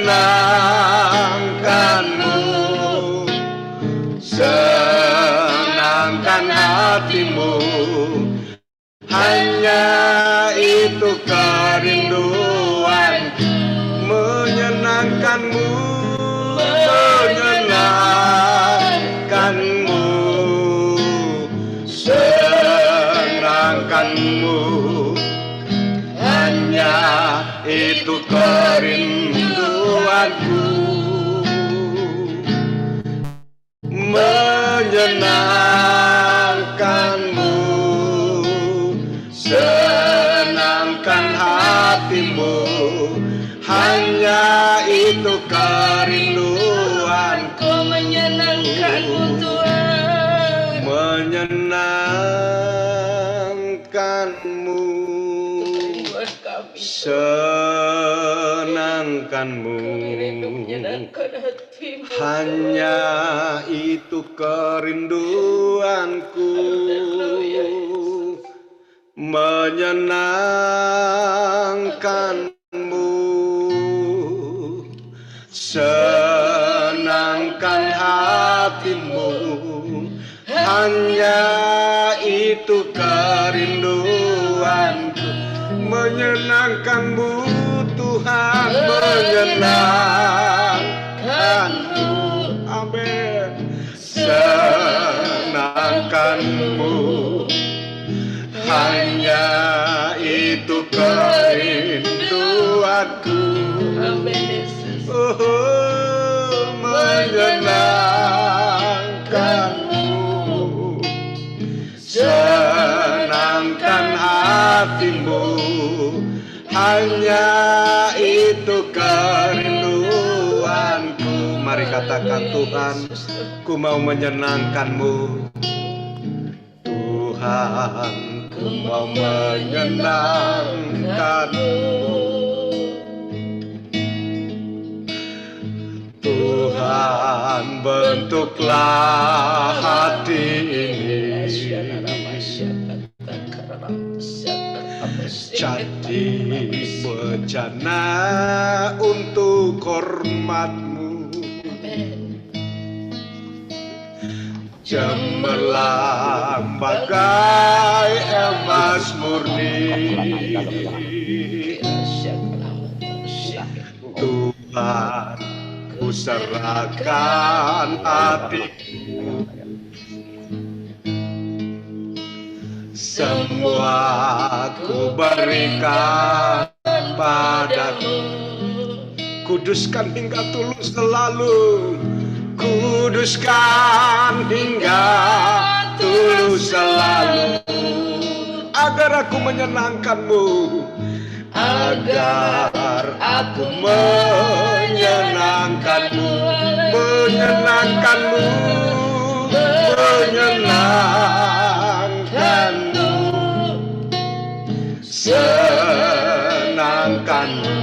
menyenangkanmu, senangkan hatimu, hanya itu kerinduanku. Menyenangkanmu, menyenangkanmu, senangkanmu, hanya itu kerinduanku. Menyenangkanmu, senangkan hatimu, hanya itu kerinduanku. Menyenangkanmu Tuhan, menyenangkanmu, senangkanmu, hanya itu kerinduanku. Menyenangkanmu, senangkan hatimu, hanya itu kerinduanku. Menyenangkanmu Tuhan, menyenangkanmu, amin. Senangkanmu, hanya itu kerinduanku. Menyenangkanmu, senangkan hatimu, hanya itu kerinduanku. Mari katakan, Tuhan, ku mau menyenangkanmu. Tuhan, ku mau menyenangkanmu. Tuhan, bentuklah hati ini jadi bejana untuk hormat-Mu. Cemerlang bagai emas murni. Tuhan, ku serahkan hatiku, semua ku berikan padamu. Kuduskan hingga tulus selalu, kuduskan hingga tulus selalu, agar aku menyenangkanmu, agar aku menyenangkanmu, menyenangkanmu, menyenangkanmu, senangkanmu,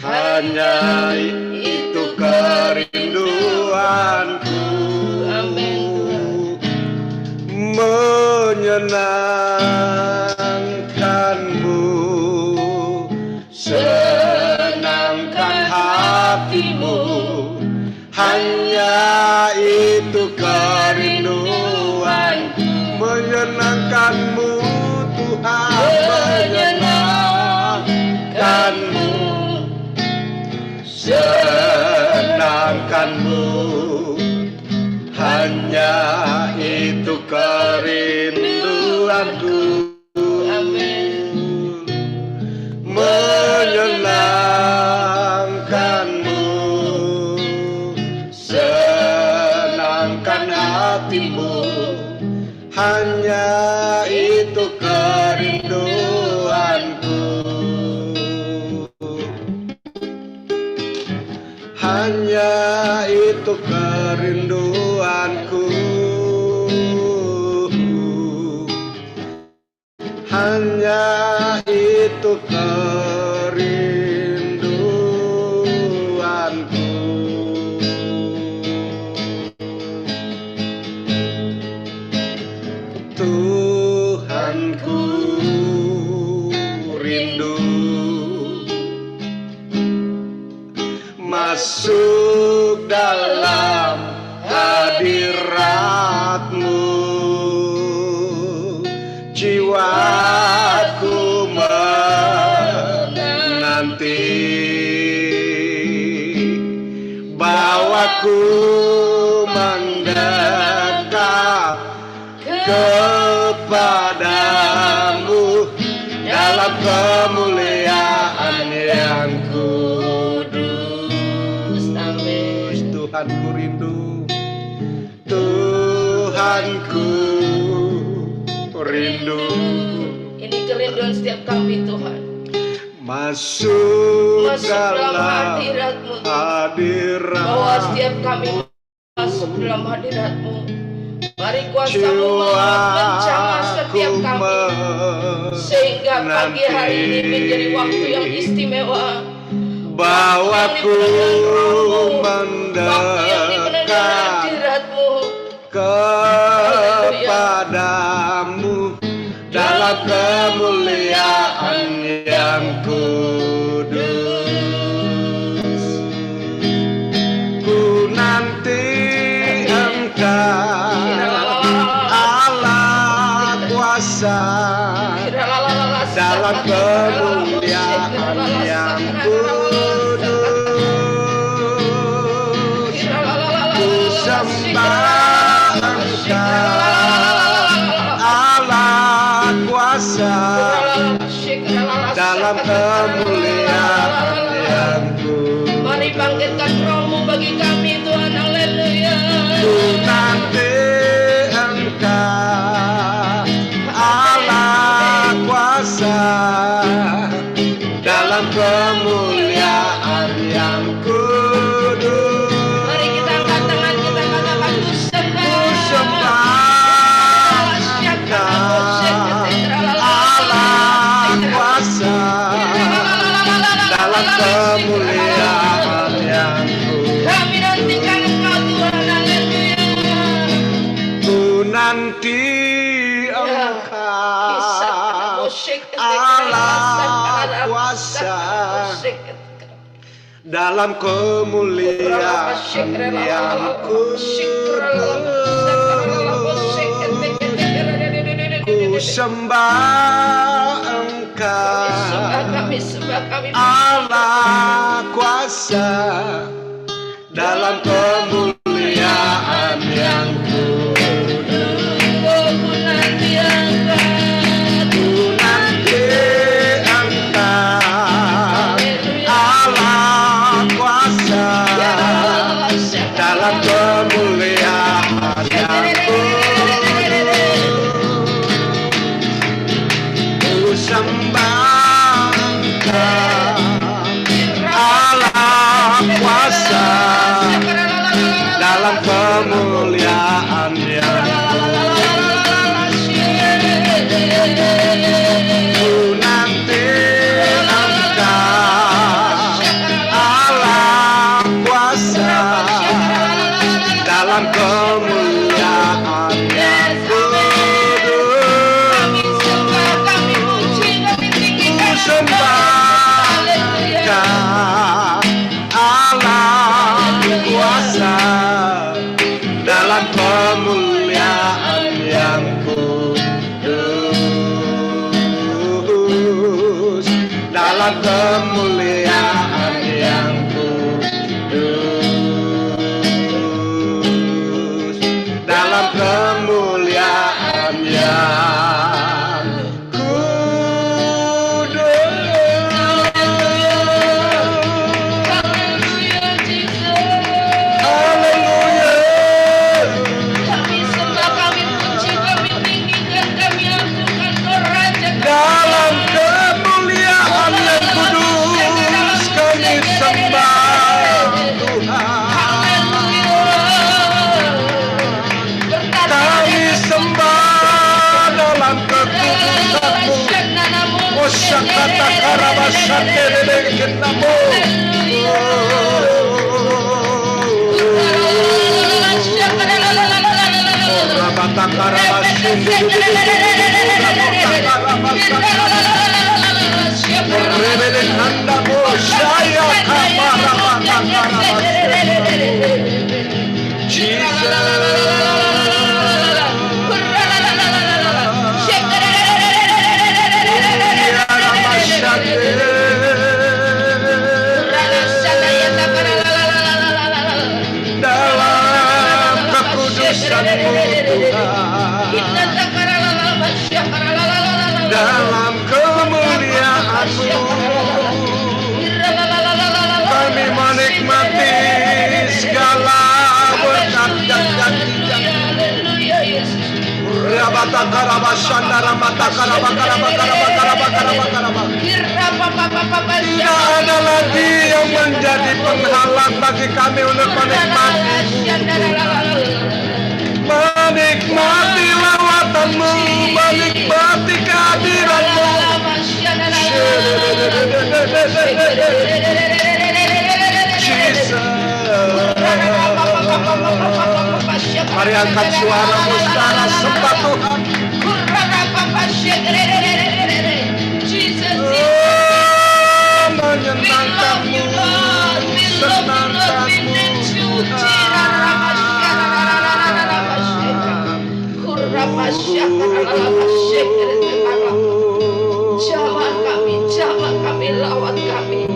hanya itu kerinduanku. Menyenangkanmu, senangkan hatimu, hanya itu kerinduanku. Menyenangkanmu Tuhan, menyenangkanmu, senangkanmu, hanya itu kerinduanku. Menyenangkanmu, senangkan hatimu, hanya itu kerinduanku. Hanya itu kerinduanku. Hanya itu kerinduanku. Tuhanku rindu jiwaku menanti, bawaku mendekat kepadamu dalam kemuliaan yang kudus. Amin. Tuhanku rindu, Tuhanku rindu. Ini kerinduan setiap kami Tuhan. Masuk dalam dalam hadirat-Mu, hadirat. bahwa setiap kami masuk dalam hadirat-Mu. Mari kuasa-Mu menjamah setiap kami, sehingga pagi hari ini menjadi waktu yang istimewa. Bawaku mendekat hadirat-Mu kepadamu dalam kemuliaan yang kudus. Ku nanti Engkau Allah kuasa dalam kemuliaan yang kudus. Ku sembah Engkau Allah kuasa dalam kemuliaan yang kudus. Mari bangkitkan rohmu bagi kami Tuhan, haleluya. Ku nanti Engkau Allah kuasa dalam kemuliaan yang kudus. Mari kita angkat tangan kita katakan ku sembah. Allah kuasa dalam kemuliaan yang kudus. Kami nantikan Engkau Tuhan, haleluya. Ku nanti Engkau Allah kuasa dalam kemuliaan yang ku sembah Engkau Allah kuasa dalam kemuliaan yang kudus. Ku nanti Engkau Allah kuasa dalam kemuliaan yang kudus. Ku sembah Engkau Allah kuasa dalam kemuliaan yang ku nanti Engkau Allah kuasa dalam kemuliaan yang kudus. Ku sembah Engkau Allah kuasa dalam kemuliaan yang kudus, dalam kemuliaan yang kudus, dalam kemuliaan yang dalam kemuliaan yang kudus kami sembah Tuhan. Kami sembah dalam kekudusan-Mu. Osyakata karabasate lelekenamu. Rabata karabasinde rebele kanda mo saya kaparabata karabasinde. Jesus. dalam kemuliaan-Mu. Kami menikmati segala berkat dan janji-Mu. Tidak ada lagi yang menjadi penghalang bagi kami untuk menikmati lawatan-Mu, menikmati kehadiran-Mu. Mari angkat suaramu secara sembah Tuhan. Menyenangkan-Mu, senangkan-Mu Jamah kami, lawat kami.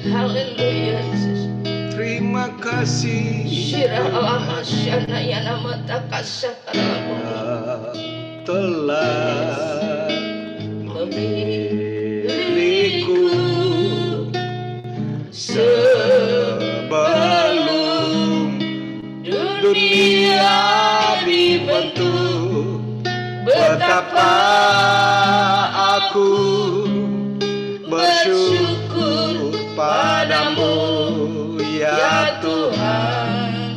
Haleluya Yesus. Terima kasih telah memilihku sebelum dunia dibentuk. Betapa aku bersyukur padamu ya Tuhan,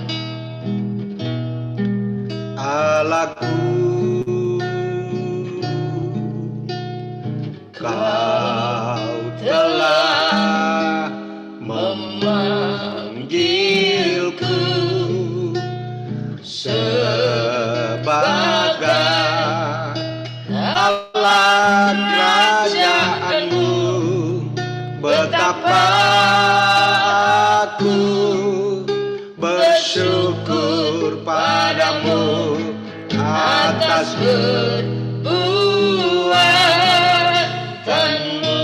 Allahku. Kau telah memanggilku sebagai alat kerajaan-Mu. Betapa aku bersyukur padamu atas perbuatanmu.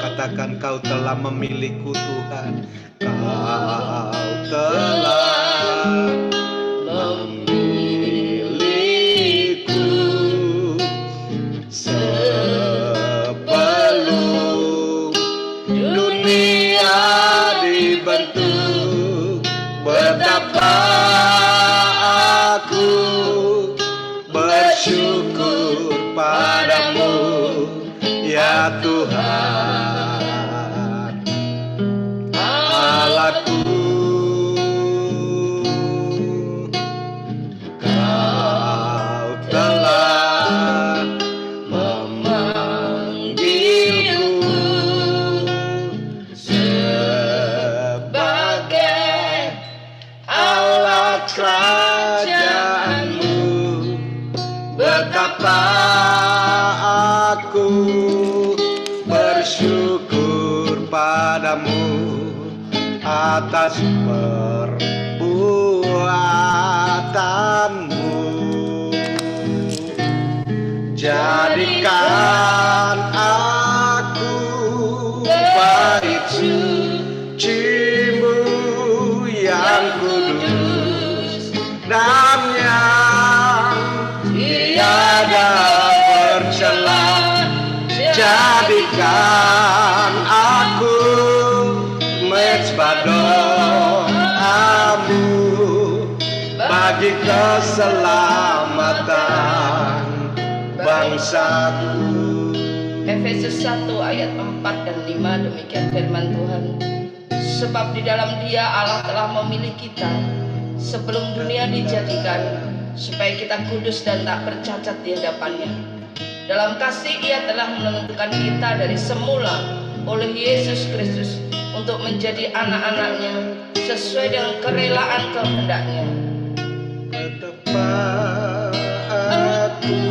Katakan, kau telah memilihku Tuhan. Kau telah memilihku sebelum dunia dibentuk. Betapa aku bersyukur padamu ya Tuhan, Allahku. Kau telah memanggilku sebagai alat kerajaan-Mu. Betapa aku bersyukur padamu atas perbuatanmu. Jadikan aku bait suci-Mu yang kudus dan yang tiada bercela. Jadikan aku mezbah doa-Mu bagi keselamatan bangsaku. Efesus 1 ayat 4 dan 5, demikian firman Tuhan. Sebab di dalam Dia Allah telah memilih kita sebelum dunia dijadikan, supaya kita kudus dan tak bercacat di hadapan-Nya. Dalam kasih Ia telah menentukan kita dari semula oleh Yesus Kristus untuk menjadi anak-anak-Nya sesuai dengan kerelaan kehendak-Nya. Betapa aku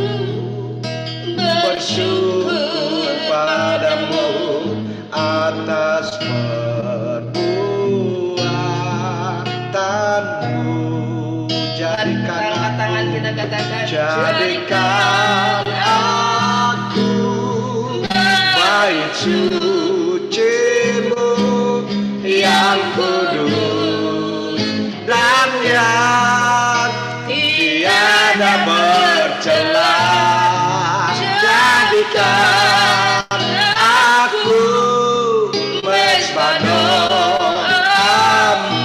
bersyukur padamu atas perbuatanmu. Jadikan angkat tangan kita katakan, jadikan aku suci-Mu yang kudus dan yang tiada bercela. Jadikan aku mezbah doamu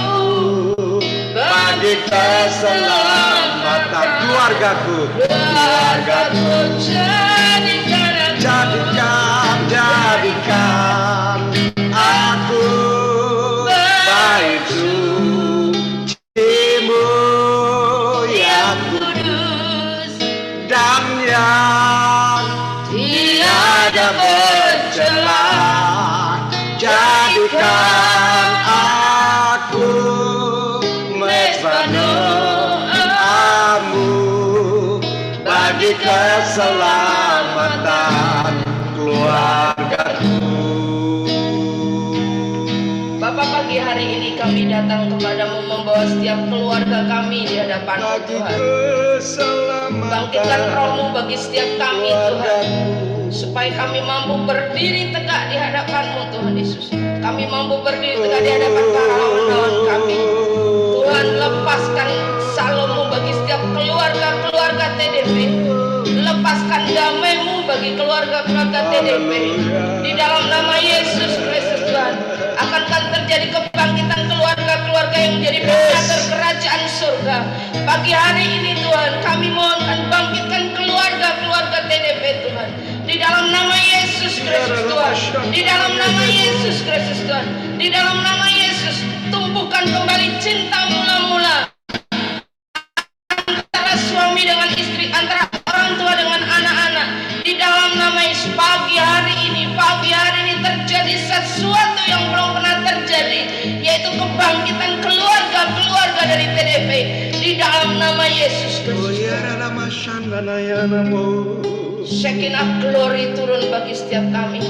bagi keselamatan keluargaku. Jadikan aku bait suci-Mu yang kudus dan yang tiada bercela. Jadikan aku mezbah doamu bagi keselamatan keluargaku. Bapak, pagi hari ini kami datang kepadamu membawa setiap keluarga kami di hadapan-Mu Tuhan. Bangkitkan roh-Mu bagi setiap kami Tuhan, supaya kami mampu berdiri tegak di hadapan-Mu Tuhan Yesus. Kami mampu berdiri tegak di hadapan para lawan kami. Tuhan, lepaskan salom-Mu bagi setiap keluarga-keluarga TDP. Lepaskan damai-Mu bagi keluarga-keluarga TDP. Di dalam nama Yesus Kristus Tuhan, akankan terjadi kebangkitan keluarga-keluarga yang menjadi pengatur kerajaan surga. Pagi hari ini Tuhan, kami mohonkan bangkitkan keluarga-keluarga TDP Tuhan. Di dalam nama Yesus Kristus Tuhan, di dalam nama Yesus Kristus Tuhan, di dalam nama Yesus, tumbuhkan kembali cinta mula-mula antara suami dengan istri, antara orang tua dengan anak-anak. Di dalam nama Yesus, pagi hari ini terjadi sesuatu yang belum pernah terjadi, yaitu kebangkitan keluarga-keluarga dari TDP. Di dalam nama Yesus Kristus. Shekinah glory turun bagi setiap kami.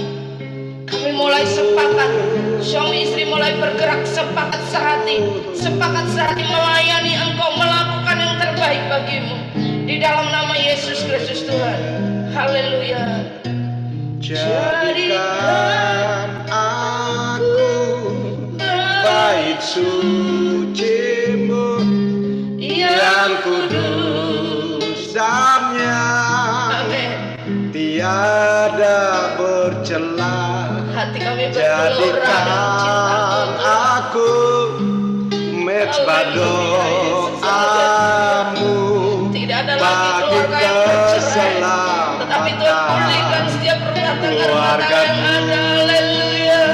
Kami mulai sepakat, suami istri mulai bergerak sepakat sehati melayani Engkau, melakukan yang terbaik bagi-Mu. Di dalam nama Yesus Kristus Tuhan. Haleluya. Jadikan aku bait suci-Mu yang kudus dan yang tiada bercela. Hati kami bergelora dalam cinta-Mu. Aku mezbah doamu Tidak ada lagi keluarga yang bercerai, tetapi Tuhan pulihkan setiap rumah tangga yang ada. Haleluya.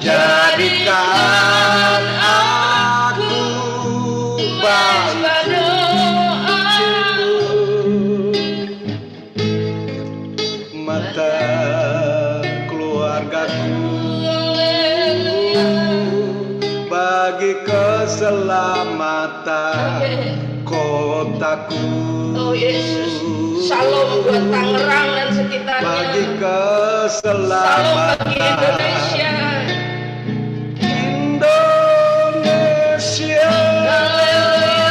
Jadikan aku mezbah doamu mata keluargaku bagi keselamatan kotaku. Oh Yesus, Shalom buat Tangerang dan sekitarnya. Bagi Shalom bagi keselamatan Indonesia. Haleluya.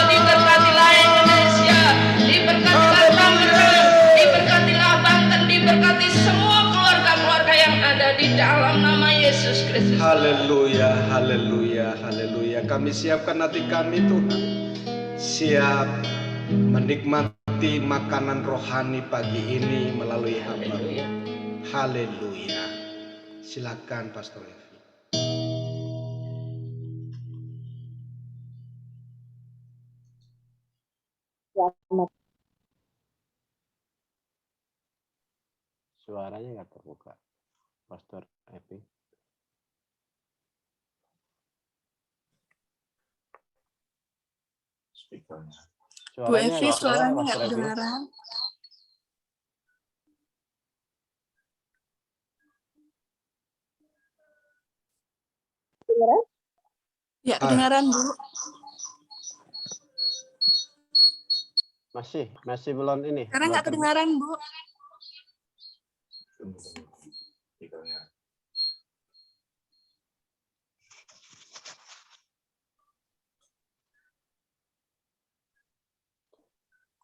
Diberkatilah Indonesia, diberkatilah Tangerang, diberkatilah Banten, diberkati semua keluarga-keluarga yang ada di dalam nama Yesus Kristus. Haleluya, haleluya, haleluya. Kami siapkan hati kami Tuhan, siap menikmati makanan rohani pagi ini melalui hamba-Mu. Haleluya. Silakan Pastor Evi. Suaranya nggak terbuka, Pastor Evi. Bu Evi, suaranya nggak kedengaran. Ya, kedengaran Bu. Masih belum ini. Sekarang nggak kedengaran Bu.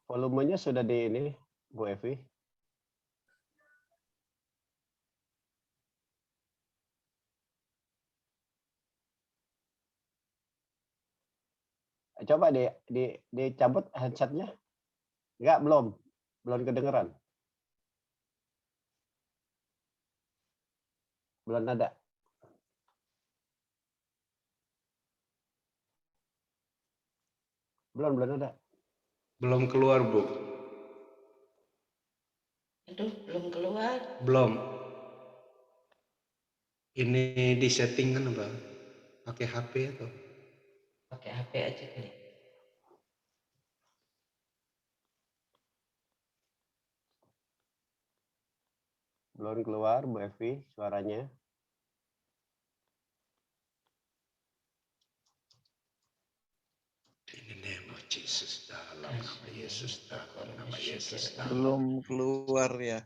Volumenya sudah di ini, Bu Evi. Coba dicabut headsetnya. Enggak, belum kedengeran. Belum ada. Belum ada. Belum keluar, Bu. Aduh, belum keluar. Belum. Ini di setting kan, Bang? Pakai HP atau? Pakai HP aja kali. Belum keluar, Bu Evi, suaranya. In the name of Jesus, dalam nama Yesus, dalam nama Yesus. Belum keluar ya.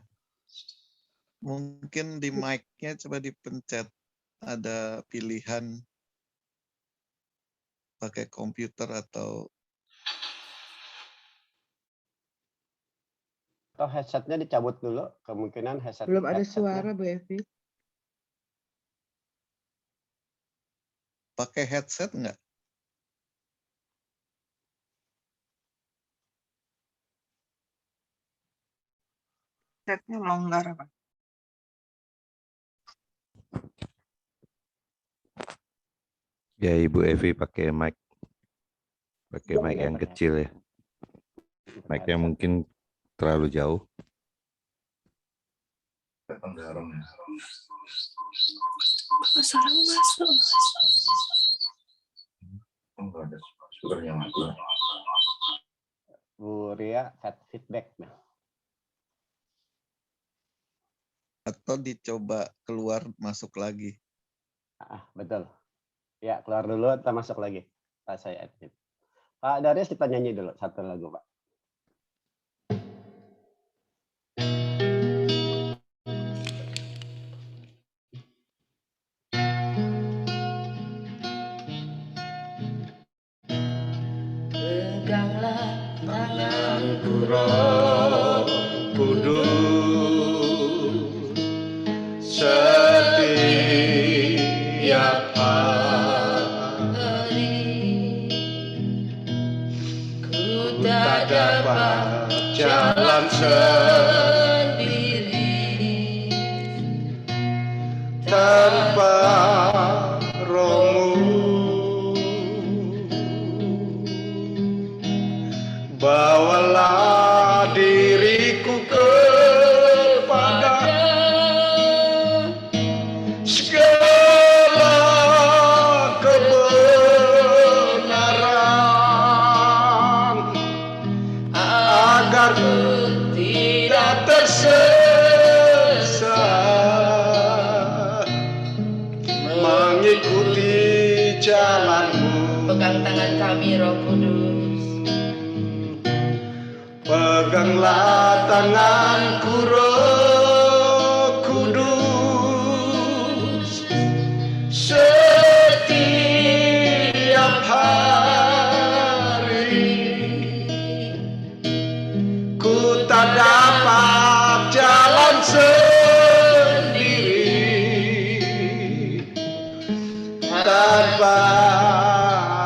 Mungkin di mic-nya coba dipencet. Ada pilihan pakai komputer atau Headsetnya dicabut dulu, kemungkinan headset. Belum ada headsetnya. suara Bu Evi. pakai headset nggak? Headsetnya longgar apa? Ya Ibu Evi pakai mic yang kecil ya. Mic-nya mungkin terlalu jauh. Sarang masuk. Bu Ria, feedback. Nah. Atau dicoba keluar masuk lagi? Betul. Ya, keluar dulu, kita masuk lagi. Saya edit. Pak Darius, kita nyanyi dulu satu lagu, Pak. Peganglah tanganku, Roh Kudus, setiap hari ku tak dapat jalan sendiri tanpa Roh-Mu. Bawalah diriku kepada segala kebenaran, agar ku tidak tersesat mengikuti jalan-Mu. pegang tangan kami Roh Kudus. Peganglah tanganku Roh Kudus, setiap hari ku tak dapat jalan sendiri tanpa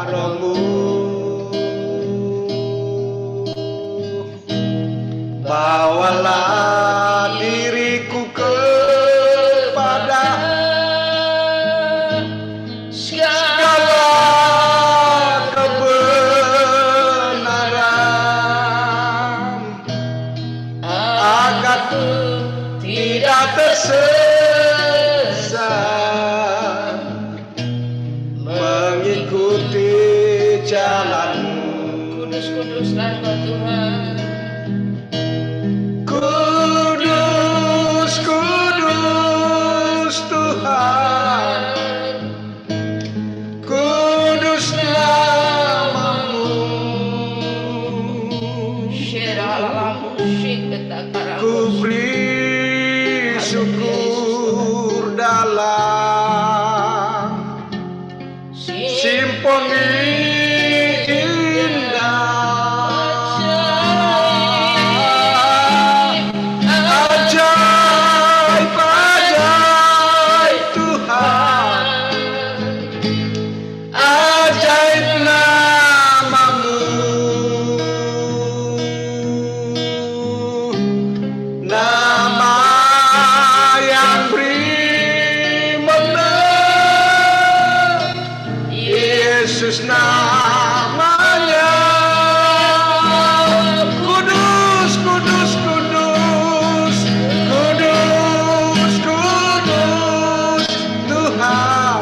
Roh-Mu. Bawalah diriku kepada segala kebenaran, agar ku tidak tersesat mengikuti jalan-Mu. Kudus-kuduslah Engkau Tuhan. Kudus, kudus Tuhan, kudus nama-Mu. Ku beri syukur dalam simfoni indah. Ajaib, ajaib Tuhan, ajaib nama Yesus namanya. Kudus, kudus, kudus, kudus, kudus Tuhan.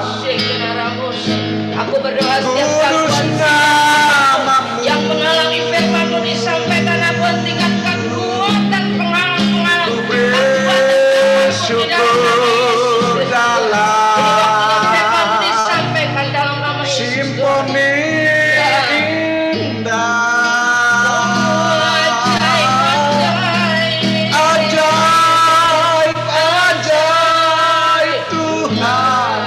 Aku berdoa setiap Kudus gangguan namamu. yang menghalangi firman-Mu disampaikan, aku hentikan kekuatan penghalang-penghalang. Ku bersyukur dalam Disampaikan dalam nama Yesus. simponi ajaib, ajaib Tuhan,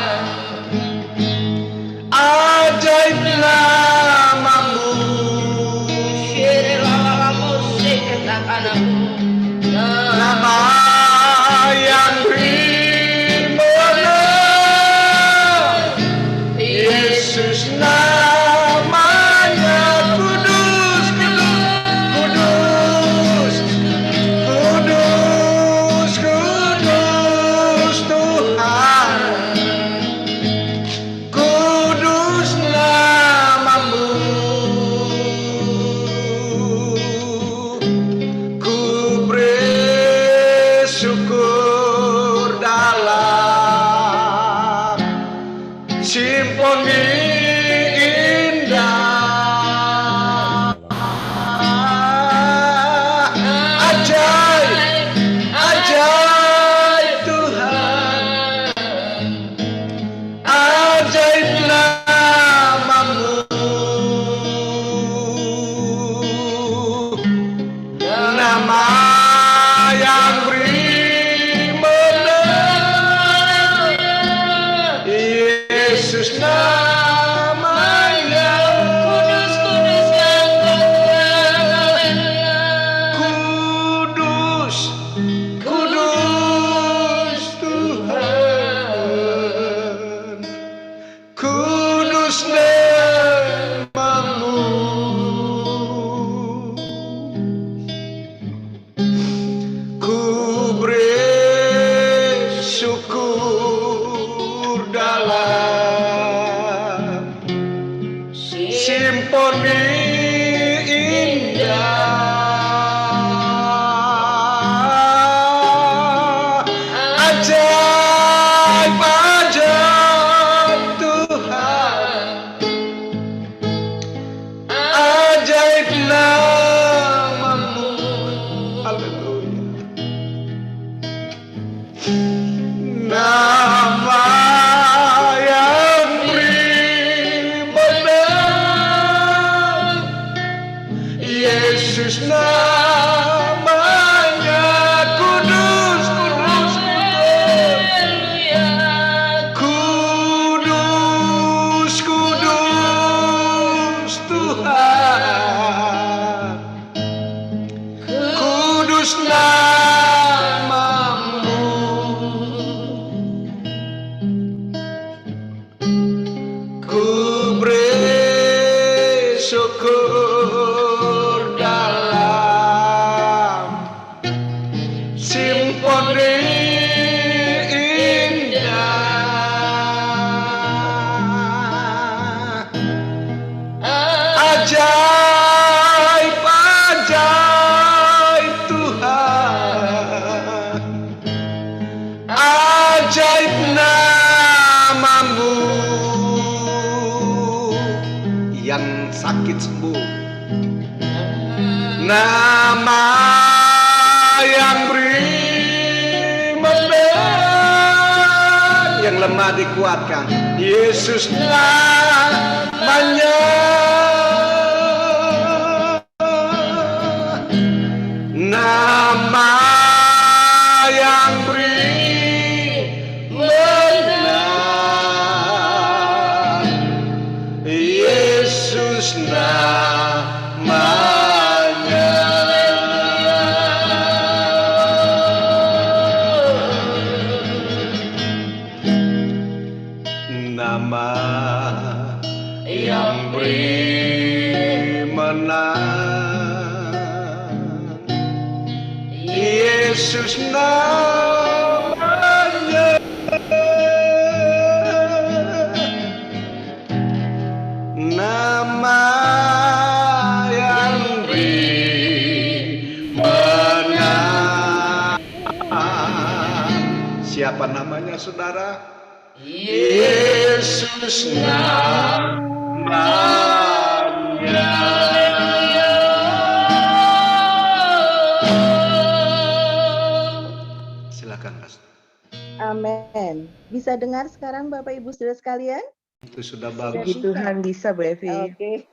ajaib namamu. Nama yang benar, Yesus namanya. Kudus, kudus, kudus, kudus Tuhan. Kudus namamu. Ku bersyukur dalam simponi indah. Ajaib, ajaib Tuhan, ajaib namamu. Nama yang benar, Yesus namanya. Kudus, kudus yang Kudus, kudus Tuhan, kudus namamu. Ku bersyukur dalam simponi indah. Ajaib, ajaib Tuhan, ajaib namamu. Haleluya. Nama yang benar, Yesus namanya. Kudus, kudus, kudus, kudus Tuhan, kudus namamu. Ku bersyukur dalam simponi indah. Ajaib, ajaib Tuhan, ajaib namamu. Yang sakit sembuh, nama yang beriman, yang lemah dikuatkan, Yesus namanya. Nama yang beriman, Yesus namanya. Nama yang beriman, Siapa namanya saudara? Yesus namanya. Silakan Mas. Amin. Bisa dengar sekarang Bapak Ibu Saudara sekalian? Itu sudah Sudah bagus. Puji Tuhan bisa Bu Evi. Oke.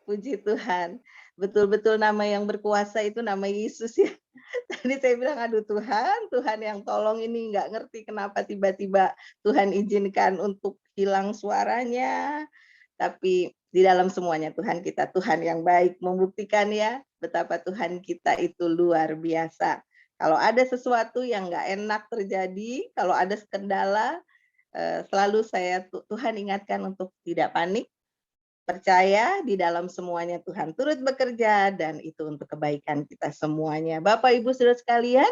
Puji Tuhan. Betul-betul nama yang berkuasa itu nama Yesus ya. Tadi saya bilang, aduh Tuhan, Tuhan yang tolong ini nggak ngerti kenapa tiba-tiba Tuhan izinkan untuk hilang suaranya. Tapi di dalam semuanya Tuhan kita, Tuhan yang baik, membuktikan ya betapa Tuhan kita itu luar biasa. Kalau ada sesuatu yang nggak enak terjadi, kalau ada kendala, selalu Tuhan ingatkan untuk tidak panik, percaya di dalam semuanya Tuhan turut bekerja dan itu untuk kebaikan kita semuanya. Bapak Ibu Saudara sekalian,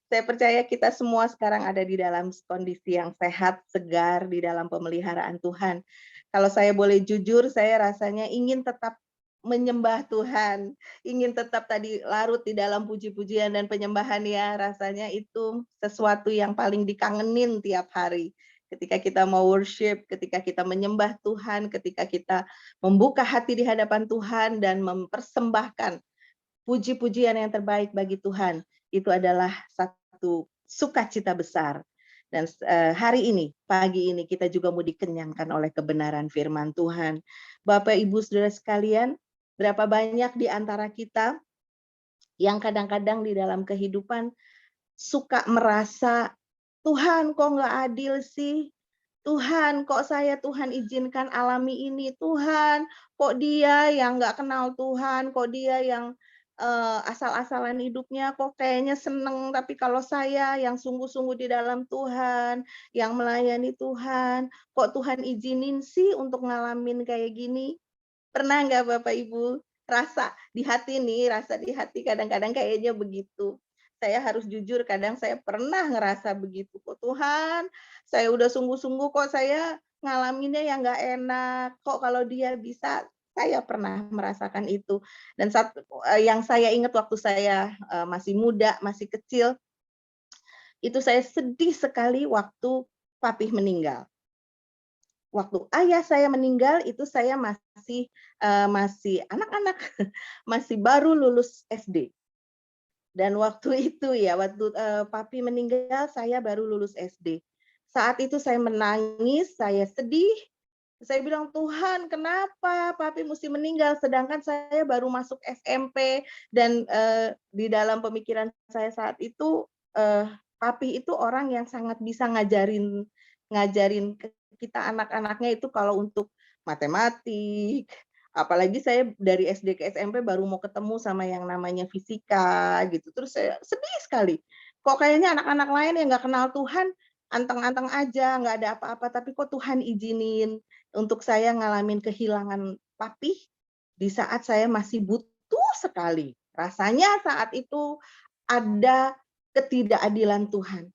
saya percaya kita semua sekarang ada di dalam kondisi yang sehat, segar di dalam pemeliharaan Tuhan. Kalau saya boleh jujur, saya rasanya ingin tetap menyembah Tuhan, ingin tetap tadi larut di dalam puji-pujian dan penyembahan ya, rasanya itu sesuatu yang paling dikangenin tiap hari. Ketika kita mau worship, ketika kita menyembah Tuhan, ketika kita membuka hati di hadapan Tuhan dan mempersembahkan puji-pujian yang terbaik bagi Tuhan, itu adalah satu sukacita besar. Dan hari ini, pagi ini kita juga mau dikenyangkan oleh kebenaran firman Tuhan. Bapak Ibu Saudara sekalian, berapa banyak di antara kita yang kadang-kadang di dalam kehidupan suka merasa, Tuhan kok nggak adil sih? Tuhan kok Tuhan izinkan alami ini? Tuhan kok dia yang nggak kenal Tuhan? Kok dia yang asal-asalan hidupnya kok kayaknya seneng, tapi kalau saya yang sungguh-sungguh di dalam Tuhan, yang melayani Tuhan, kok Tuhan izinin sih untuk ngalamin kayak gini? Pernah nggak Bapak Ibu rasa di hati nih, rasa di hati kadang-kadang kayaknya begitu. Saya harus jujur, kadang saya pernah ngerasa begitu. Kok Tuhan, saya udah sungguh-sungguh kok saya ngalaminnya yang nggak enak. Kok kalau dia bisa, saya pernah merasakan itu. Dan yang saya ingat waktu saya masih muda, masih kecil, itu saya sedih sekali waktu papih meninggal. Waktu ayah saya meninggal itu saya masih anak-anak, masih baru lulus SD. Dan waktu itu ya, waktu papi meninggal saya baru lulus SD. Saat itu saya menangis, saya sedih. Saya bilang, Tuhan kenapa papi mesti meninggal sedangkan saya baru masuk SMP dan di dalam pemikiran saya saat itu papi itu orang yang sangat bisa ngajarin ke kita anak-anaknya itu kalau untuk matematik, apalagi saya dari SD ke SMP baru mau ketemu sama yang namanya fisika gitu. Terus saya sedih sekali. Kok kayaknya anak-anak lain yang nggak kenal Tuhan anteng-anteng aja, nggak ada apa-apa, tapi kok Tuhan izinin untuk saya ngalamin kehilangan papih di saat saya masih butuh sekali. Rasanya saat itu ada ketidakadilan Tuhan.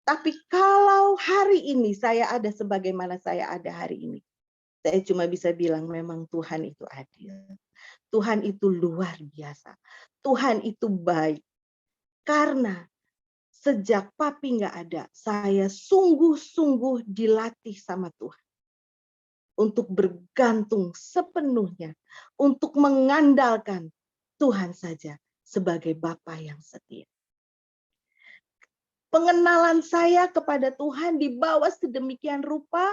Tapi kalau hari ini saya ada sebagaimana saya ada hari ini, saya cuma bisa bilang memang Tuhan itu adil. Tuhan itu luar biasa. Tuhan itu baik. Karena sejak papi nggak ada, saya sungguh-sungguh dilatih sama Tuhan. Untuk bergantung sepenuhnya, untuk mengandalkan Tuhan saja sebagai Bapa yang setia. Pengenalan saya kepada Tuhan dibawa sedemikian rupa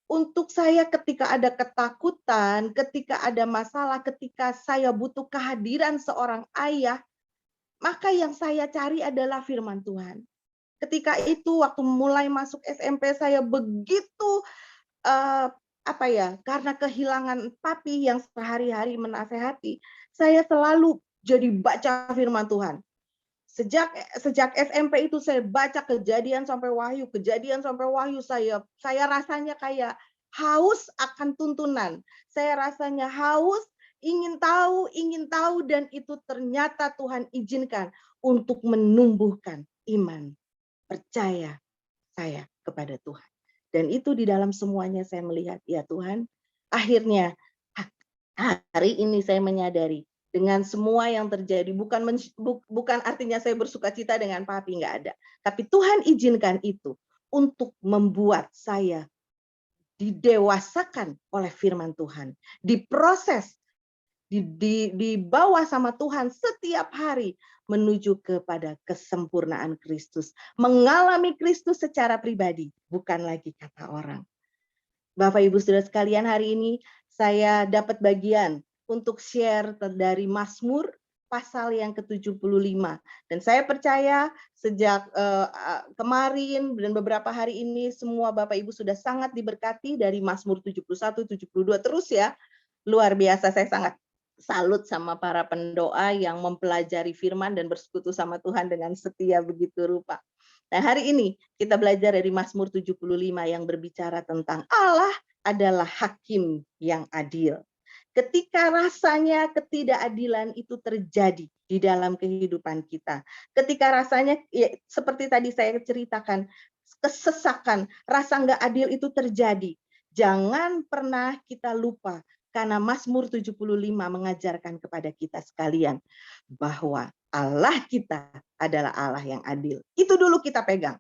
untuk saya ketika ada ketakutan, ketika ada masalah, ketika saya butuh kehadiran seorang ayah, maka yang saya cari adalah firman Tuhan. Ketika itu waktu mulai masuk SMP saya begitu karena kehilangan papi yang sehari-hari menasehati, saya selalu jadi baca firman Tuhan. Sejak SMP itu saya baca kejadian sampai wahyu, saya rasanya kayak haus akan tuntunan. Saya rasanya haus, ingin tahu dan itu ternyata Tuhan izinkan untuk menumbuhkan iman, percaya saya kepada Tuhan. Dan itu di dalam semuanya saya melihat, ya Tuhan, akhirnya hari ini saya menyadari dengan semua yang terjadi. Bukan artinya saya bersukacita dengan Papi, nggak ada. Tapi Tuhan izinkan itu untuk membuat saya didewasakan oleh firman Tuhan, diproses, dibawa sama Tuhan setiap hari menuju kepada kesempurnaan Kristus, mengalami Kristus secara pribadi, bukan lagi kata orang. Bapak Ibu Saudara sekalian, hari ini saya dapat bagian untuk share dari Mazmur pasal yang ke-75. Dan saya percaya sejak kemarin dan beberapa hari ini semua Bapak Ibu sudah sangat diberkati dari Mazmur 71, 72 terus ya. Luar biasa, saya sangat salut sama para pendoa yang mempelajari firman dan bersekutu sama Tuhan dengan setia begitu rupa. Nah, hari ini kita belajar dari Mazmur 75 yang berbicara tentang Allah adalah hakim yang adil. Ketika rasanya ketidakadilan itu terjadi di dalam kehidupan kita, ketika rasanya ya, seperti tadi saya ceritakan, kesesakan, rasa nggak adil itu terjadi, jangan pernah kita lupa, karena Mazmur 75 mengajarkan kepada kita sekalian bahwa Allah kita adalah Allah yang adil. Itu dulu kita pegang.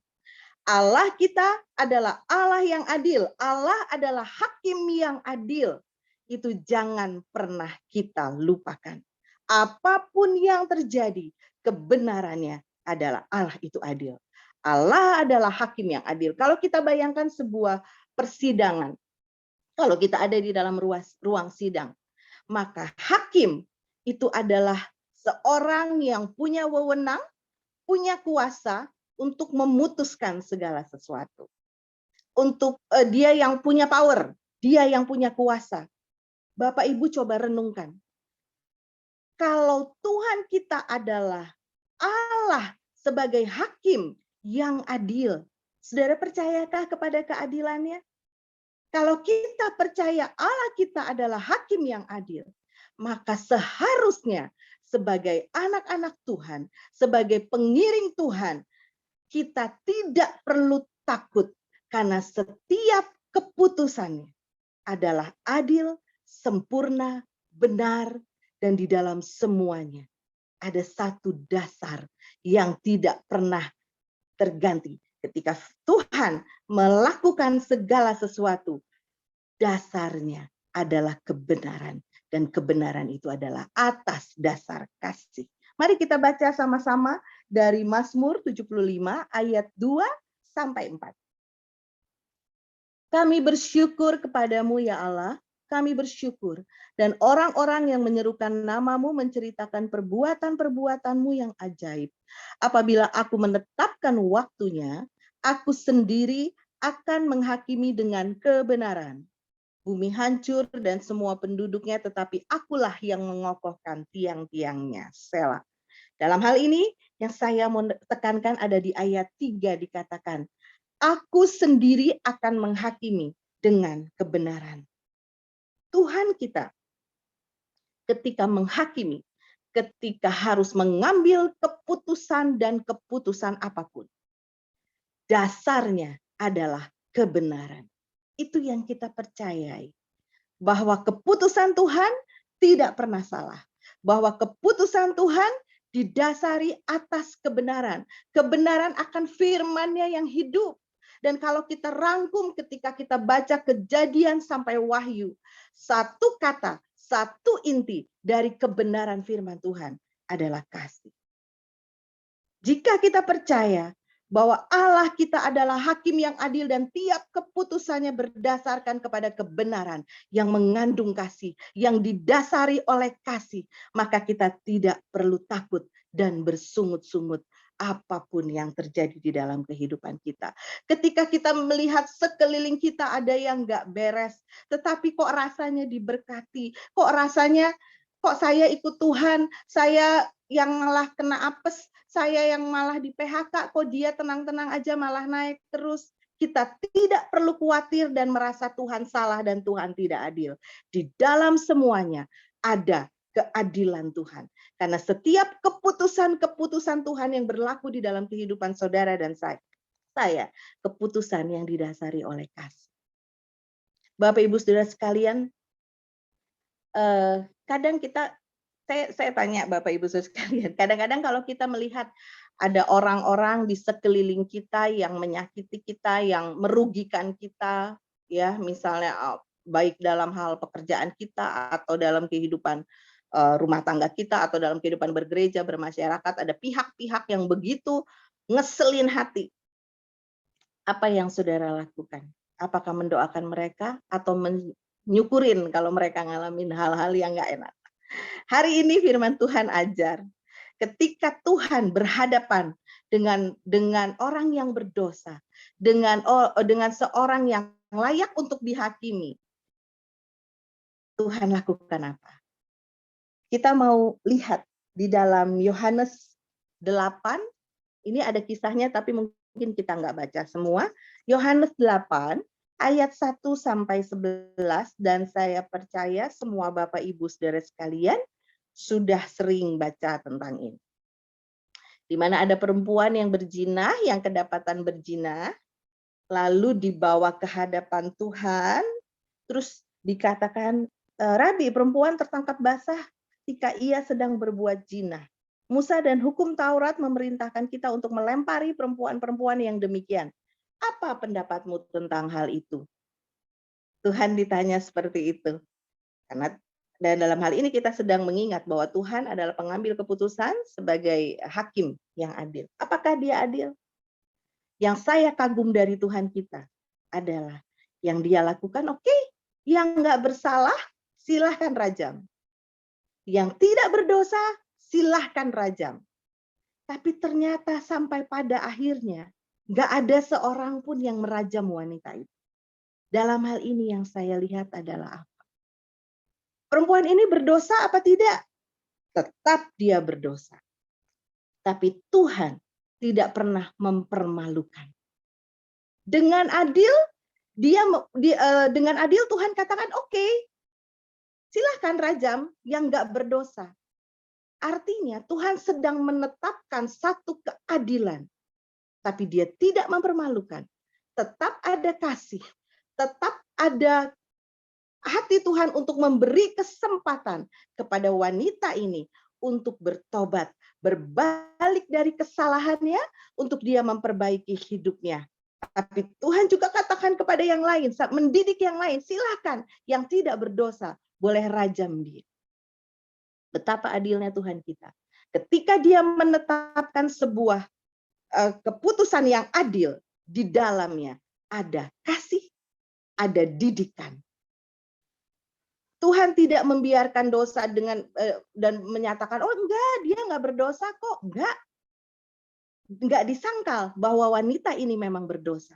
Allah kita adalah Allah yang adil. Allah adalah hakim yang adil. Itu jangan pernah kita lupakan. Apapun yang terjadi, kebenarannya adalah Allah itu adil. Allah adalah hakim yang adil. Kalau kita bayangkan sebuah persidangan, kalau kita ada di dalam ruang sidang, maka hakim itu adalah seorang yang punya wewenang, punya kuasa untuk memutuskan segala sesuatu. Untuk dia yang punya power, dia yang punya kuasa. Bapak Ibu coba renungkan. Kalau Tuhan kita adalah Allah sebagai hakim yang adil, saudara percayakah kepada keadilannya? Kalau kita percaya Allah kita adalah hakim yang adil, maka seharusnya sebagai anak-anak Tuhan, sebagai pengiring Tuhan, kita tidak perlu takut karena setiap keputusannya adalah adil, sempurna, benar, dan di dalam semuanya ada satu dasar yang tidak pernah terganti. Ketika Tuhan melakukan segala sesuatu, dasarnya adalah kebenaran. Dan kebenaran itu adalah atas dasar kasih. Mari kita baca sama-sama dari Mazmur 75 ayat 2 sampai 4. Kami bersyukur kepadamu ya Allah, kami bersyukur. Dan orang-orang yang menyerukan namamu menceritakan perbuatan-perbuatanmu yang ajaib. Apabila aku menetapkan waktunya, aku sendiri akan menghakimi dengan kebenaran. Bumi hancur dan semua penduduknya, tetapi akulah yang mengokohkan tiang-tiangnya. Selah. Dalam hal ini, yang saya mau tekankan ada di ayat 3 dikatakan, aku sendiri akan menghakimi dengan kebenaran. Tuhan kita ketika menghakimi, ketika harus mengambil keputusan dan keputusan apapun, dasarnya adalah kebenaran. Itu yang kita percayai. Bahwa keputusan Tuhan tidak pernah salah. Bahwa keputusan Tuhan didasari atas kebenaran. Kebenaran akan firman-Nya yang hidup. Dan kalau kita rangkum ketika kita baca Kejadian sampai Wahyu, satu kata, satu inti dari kebenaran firman Tuhan adalah kasih. Jika kita percaya bahwa Allah kita adalah hakim yang adil dan tiap keputusannya berdasarkan kepada kebenaran yang mengandung kasih, yang didasari oleh kasih, maka kita tidak perlu takut dan bersungut-sungut apapun yang terjadi di dalam kehidupan kita. Ketika kita melihat sekeliling kita ada yang nggak beres, tetapi kok rasanya diberkati, kok rasanya kok saya ikut Tuhan, saya yang malah kena apes, saya yang malah di PHK, kok dia tenang-tenang aja malah naik terus. Kita tidak perlu khawatir dan merasa Tuhan salah dan Tuhan tidak adil. Di dalam semuanya ada keadilan Tuhan. Karena setiap keputusan-keputusan Tuhan yang berlaku di dalam kehidupan saudara dan saya, keputusan yang didasari oleh kasih. Bapak Ibu Saudara sekalian, kadang kita Saya tanya Bapak Ibu Saudara sekalian, kadang-kadang kalau kita melihat ada orang-orang di sekeliling kita yang menyakiti kita, yang merugikan kita, ya misalnya baik dalam hal pekerjaan kita atau dalam kehidupan rumah tangga kita atau dalam kehidupan bergereja, bermasyarakat, ada pihak-pihak yang begitu ngeselin hati. Apa yang saudara lakukan? Apakah mendoakan mereka atau menyukurin kalau mereka ngalamin hal-hal yang nggak enak? Hari ini firman Tuhan ajar, ketika Tuhan berhadapan dengan orang yang berdosa, dengan seorang yang layak untuk dihakimi, Tuhan lakukan apa? Kita mau lihat di dalam Yohanes 8, ini ada kisahnya tapi mungkin kita nggak baca semua. Yohanes 8 ayat 1 sampai 11, dan saya percaya semua Bapak Ibu Saudara sekalian sudah sering baca tentang ini. Di mana ada perempuan yang berzina, yang kedapatan berzina, lalu dibawa ke hadapan Tuhan, terus dikatakan, Rabi, perempuan tertangkap basah ketika ia sedang berbuat zina. Musa dan hukum Taurat memerintahkan kita untuk melempari perempuan-perempuan yang demikian. Apa pendapatmu tentang hal itu? Tuhan ditanya seperti itu. Dan dalam hal ini kita sedang mengingat bahwa Tuhan adalah pengambil keputusan sebagai hakim yang adil. Apakah dia adil? Yang saya kagum dari Tuhan kita adalah yang dia lakukan, oke, yang nggak bersalah, silahkan rajam. Yang tidak berdosa, silahkan rajam. Tapi ternyata sampai pada akhirnya, nggak ada seorang pun yang merajam wanita itu. Dalam hal ini yang saya lihat adalah apa? Perempuan ini berdosa apa tidak? Tetap dia berdosa. Tapi Tuhan tidak pernah mempermalukan. Dengan adil, dengan adil Tuhan katakan, oke, silahkan rajam yang nggak berdosa. Artinya Tuhan sedang menetapkan satu keadilan. Tapi dia tidak mempermalukan. Tetap ada kasih. Tetap ada hati Tuhan untuk memberi kesempatan kepada wanita ini untuk bertobat, berbalik dari kesalahannya untuk dia memperbaiki hidupnya. Tapi Tuhan juga katakan kepada yang lain, mendidik yang lain, silakan yang tidak berdosa boleh rajam dia. Betapa adilnya Tuhan kita. Ketika dia menetapkan sebuah keputusan yang adil, di dalamnya ada kasih, ada didikan. Tuhan tidak membiarkan dosa dan menyatakan, oh enggak, dia enggak berdosa kok. Enggak disangkal bahwa wanita ini memang berdosa.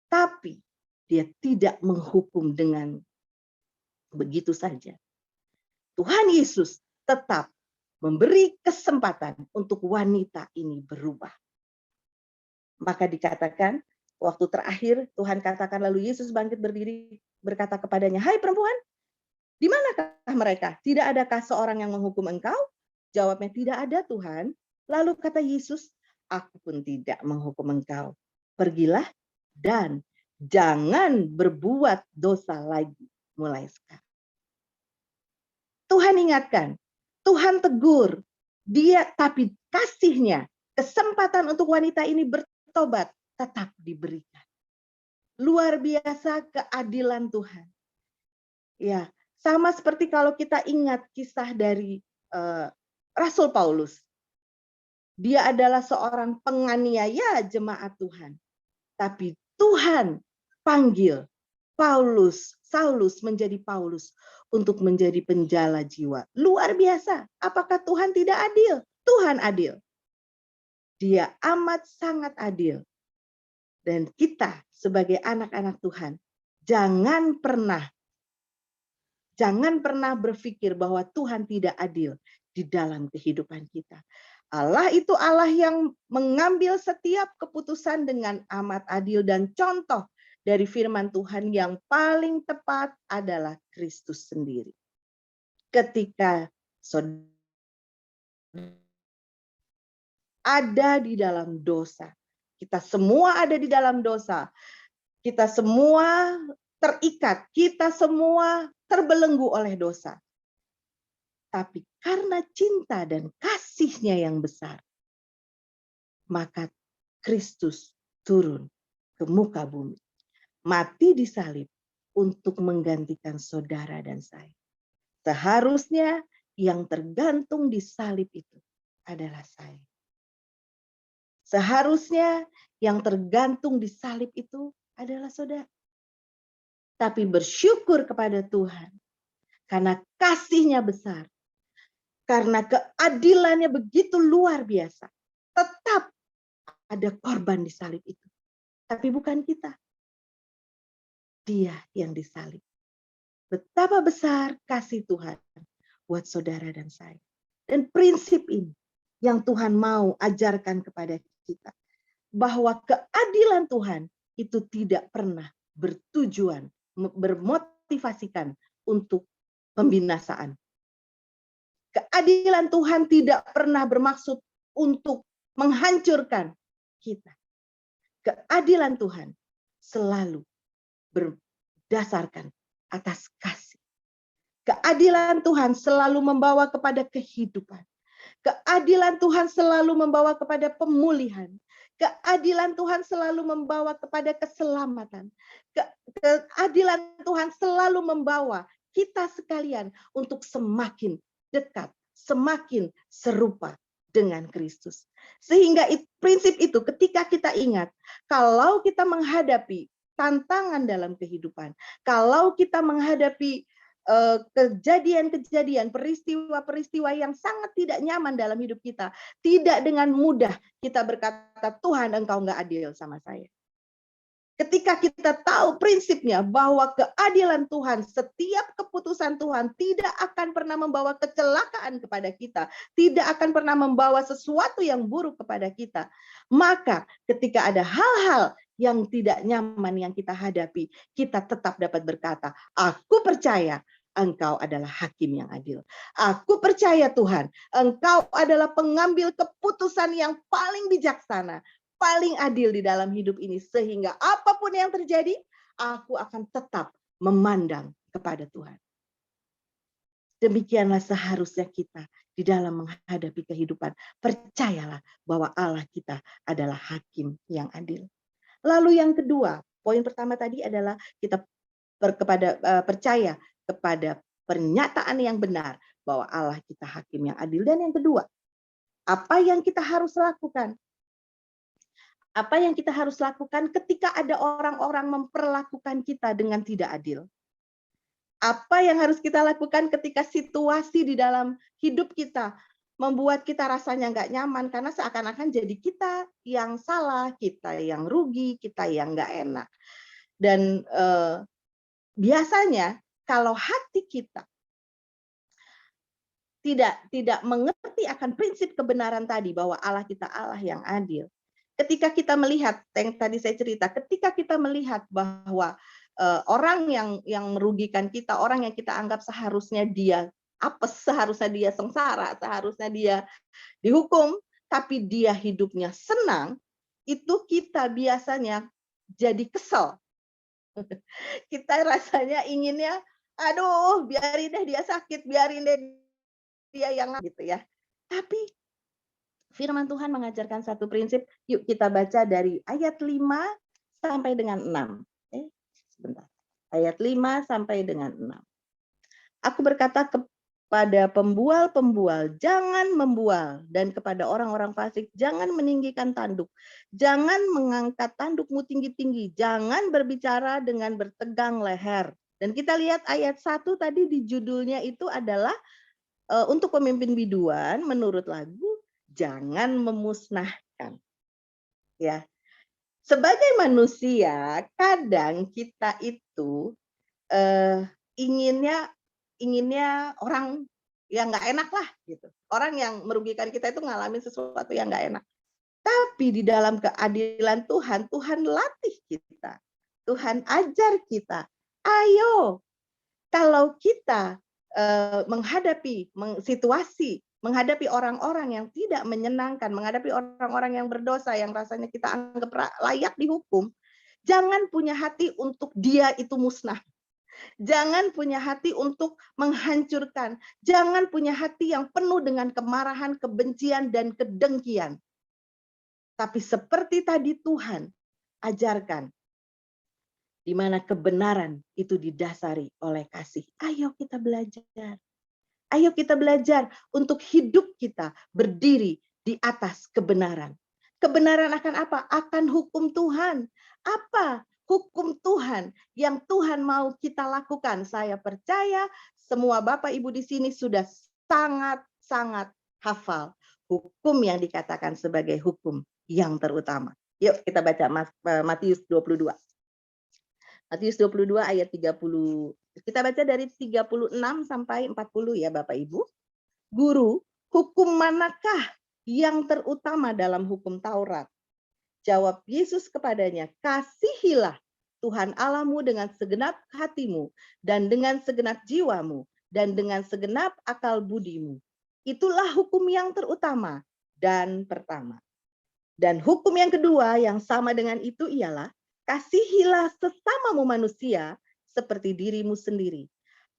Tapi dia tidak menghukum dengan begitu saja. Tuhan Yesus tetap memberi kesempatan untuk wanita ini berubah. Maka dikatakan, waktu terakhir Tuhan katakan, lalu Yesus bangkit berdiri berkata kepadanya, hai perempuan, di manakah mereka? Tidak adakah seorang yang menghukum engkau? Jawabnya, tidak ada Tuhan. Lalu kata Yesus, aku pun tidak menghukum engkau. Pergilah dan jangan berbuat dosa lagi mulai sekarang. Tuhan ingatkan, Tuhan tegur, dia tapi kasihnya, kesempatan untuk wanita ini bertobat tetap diberikan. Luar biasa keadilan Tuhan. Ya, sama seperti kalau kita ingat kisah dari Rasul Paulus. Dia adalah seorang penganiaya jemaat Tuhan. Tapi Tuhan panggil Saulus menjadi Paulus untuk menjadi penjala jiwa. Luar biasa. Apakah Tuhan tidak adil? Tuhan adil. Dia amat sangat adil. Dan kita sebagai anak-anak Tuhan, jangan pernah berpikir bahwa Tuhan tidak adil di dalam kehidupan kita. Allah itu Allah yang mengambil setiap keputusan dengan amat adil, dan contoh dari firman Tuhan yang paling tepat adalah Kristus sendiri. Ketika saudara ada di dalam dosa, kita semua ada di dalam dosa, kita semua terikat, kita semua terbelenggu oleh dosa. Tapi karena cinta dan kasih-Nya yang besar, maka Kristus turun ke muka bumi, mati di salib untuk menggantikan saudara dan saya. Seharusnya yang tergantung di salib itu adalah saya. Seharusnya yang tergantung di salib itu adalah saudara. Tapi bersyukur kepada Tuhan karena kasih-Nya besar, karena keadilannya begitu luar biasa. Tetap ada korban di salib itu. Tapi bukan kita. Dia yang disalib. Betapa besar kasih Tuhan buat saudara dan saya. Dan prinsip ini yang Tuhan mau ajarkan kepada kita. Bahwa keadilan Tuhan itu tidak pernah bertujuan, bermotivasikan untuk pembinasaan. Keadilan Tuhan tidak pernah bermaksud untuk menghancurkan kita. Keadilan Tuhan selalu berdasarkan atas kasih. Keadilan Tuhan selalu membawa kepada kehidupan. Keadilan Tuhan selalu membawa kepada pemulihan. Keadilan Tuhan selalu membawa kepada keselamatan. Keadilan Tuhan selalu membawa kita sekalian untuk semakin dekat, semakin serupa dengan Kristus. Sehingga prinsip itu ketika kita ingat, kalau kita menghadapi tantangan dalam kehidupan, kalau kita menghadapi kejadian-kejadian, peristiwa-peristiwa yang sangat tidak nyaman dalam hidup kita, tidak dengan mudah kita berkata, Tuhan engkau nggak adil sama saya. Ketika kita tahu prinsipnya bahwa keadilan Tuhan, setiap keputusan Tuhan tidak akan pernah membawa kecelakaan kepada kita, tidak akan pernah membawa sesuatu yang buruk kepada kita, maka ketika ada hal-hal yang tidak nyaman yang kita hadapi, kita tetap dapat berkata, aku percaya Engkau adalah hakim yang adil. Aku percaya Tuhan, Engkau adalah pengambil keputusan yang paling bijaksana, paling adil di dalam hidup ini. Sehingga apapun yang terjadi, aku akan tetap memandang kepada Tuhan. Demikianlah seharusnya kita di dalam menghadapi kehidupan. Percayalah bahwa Allah kita adalah hakim yang adil. Lalu yang kedua, poin pertama tadi adalah kita percaya kepada pernyataan yang benar bahwa Allah kita hakim yang adil. Dan yang kedua, apa yang kita harus lakukan? Apa yang kita harus lakukan ketika ada orang-orang memperlakukan kita dengan tidak adil? Apa yang harus kita lakukan ketika situasi di dalam hidup kita membuat kita rasanya nggak nyaman karena seakan-akan jadi kita yang salah, kita yang rugi, kita yang nggak enak. Dan biasanya kalau hati kita tidak mengerti akan prinsip kebenaran tadi bahwa Allah kita Allah yang adil. Ketika kita melihat yang tadi saya cerita, ketika kita melihat bahwa orang yang merugikan kita, orang yang kita anggap seharusnya dia apes, seharusnya dia sengsara, seharusnya dia dihukum, tapi dia hidupnya senang, itu kita biasanya jadi kesel. Kita rasanya inginnya, aduh, biarin deh dia sakit, biarin deh dia yang gitu ya. Tapi firman Tuhan mengajarkan satu prinsip. Yuk kita baca dari ayat 5 sampai dengan 6. Sebentar. Ayat 5 sampai dengan 6. Aku berkata kepada pembual-pembual, jangan membual, dan kepada orang-orang fasik, jangan meninggikan tanduk. Jangan mengangkat tandukmu tinggi-tinggi. Jangan berbicara dengan bertegang leher. Dan kita lihat ayat 1 tadi di judulnya itu adalah untuk pemimpin biduan menurut lagu, jangan memusnahkan. Ya. Sebagai manusia, kadang kita itu inginnya orang yang nggak enak lah gitu. Orang yang merugikan kita itu ngalamin sesuatu yang nggak enak. Tapi di dalam keadilan Tuhan, Tuhan latih kita. Tuhan ajar kita. Ayo, kalau kita menghadapi situasi, menghadapi orang-orang yang tidak menyenangkan, menghadapi orang-orang yang berdosa, yang rasanya kita anggap layak dihukum, jangan punya hati untuk dia itu musnah. Jangan punya hati untuk menghancurkan. Jangan punya hati yang penuh dengan kemarahan, kebencian, dan kedengkian. Tapi seperti tadi Tuhan ajarkan, di mana kebenaran itu didasari oleh kasih. Ayo kita belajar. Ayo kita belajar untuk hidup kita berdiri di atas kebenaran. Kebenaran akan apa? Akan hukum Tuhan. Apa hukum Tuhan yang Tuhan mau kita lakukan? Saya percaya semua Bapak Ibu di sini sudah sangat-sangat hafal hukum yang dikatakan sebagai hukum yang terutama. Yuk kita baca Matius 22. Matius 22 ayat 30. Kita baca dari 36 sampai 40 ya Bapak Ibu. Guru, hukum manakah yang terutama dalam hukum Taurat? Jawab Yesus kepadanya, kasihilah Tuhan Allahmu dengan segenap hatimu dan dengan segenap jiwamu dan dengan segenap akal budimu. Itulah hukum yang terutama dan pertama. Dan hukum yang kedua yang sama dengan itu ialah kasihilah sesamamu manusia seperti dirimu sendiri.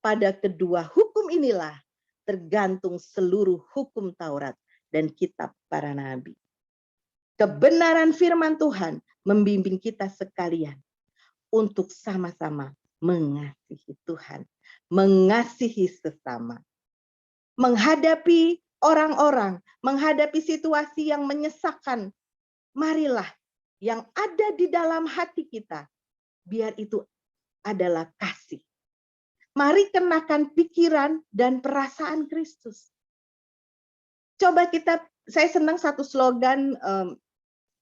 Pada kedua hukum inilah tergantung seluruh hukum Taurat dan kitab para nabi. Kebenaran firman Tuhan membimbing kita sekalian untuk sama-sama mengasihi Tuhan, mengasihi sesama. Menghadapi orang-orang, menghadapi situasi yang menyesakkan, marilah yang ada di dalam hati kita, biar itu adalah kasih. Mari kenakan pikiran dan perasaan Kristus. Coba saya senang satu slogan,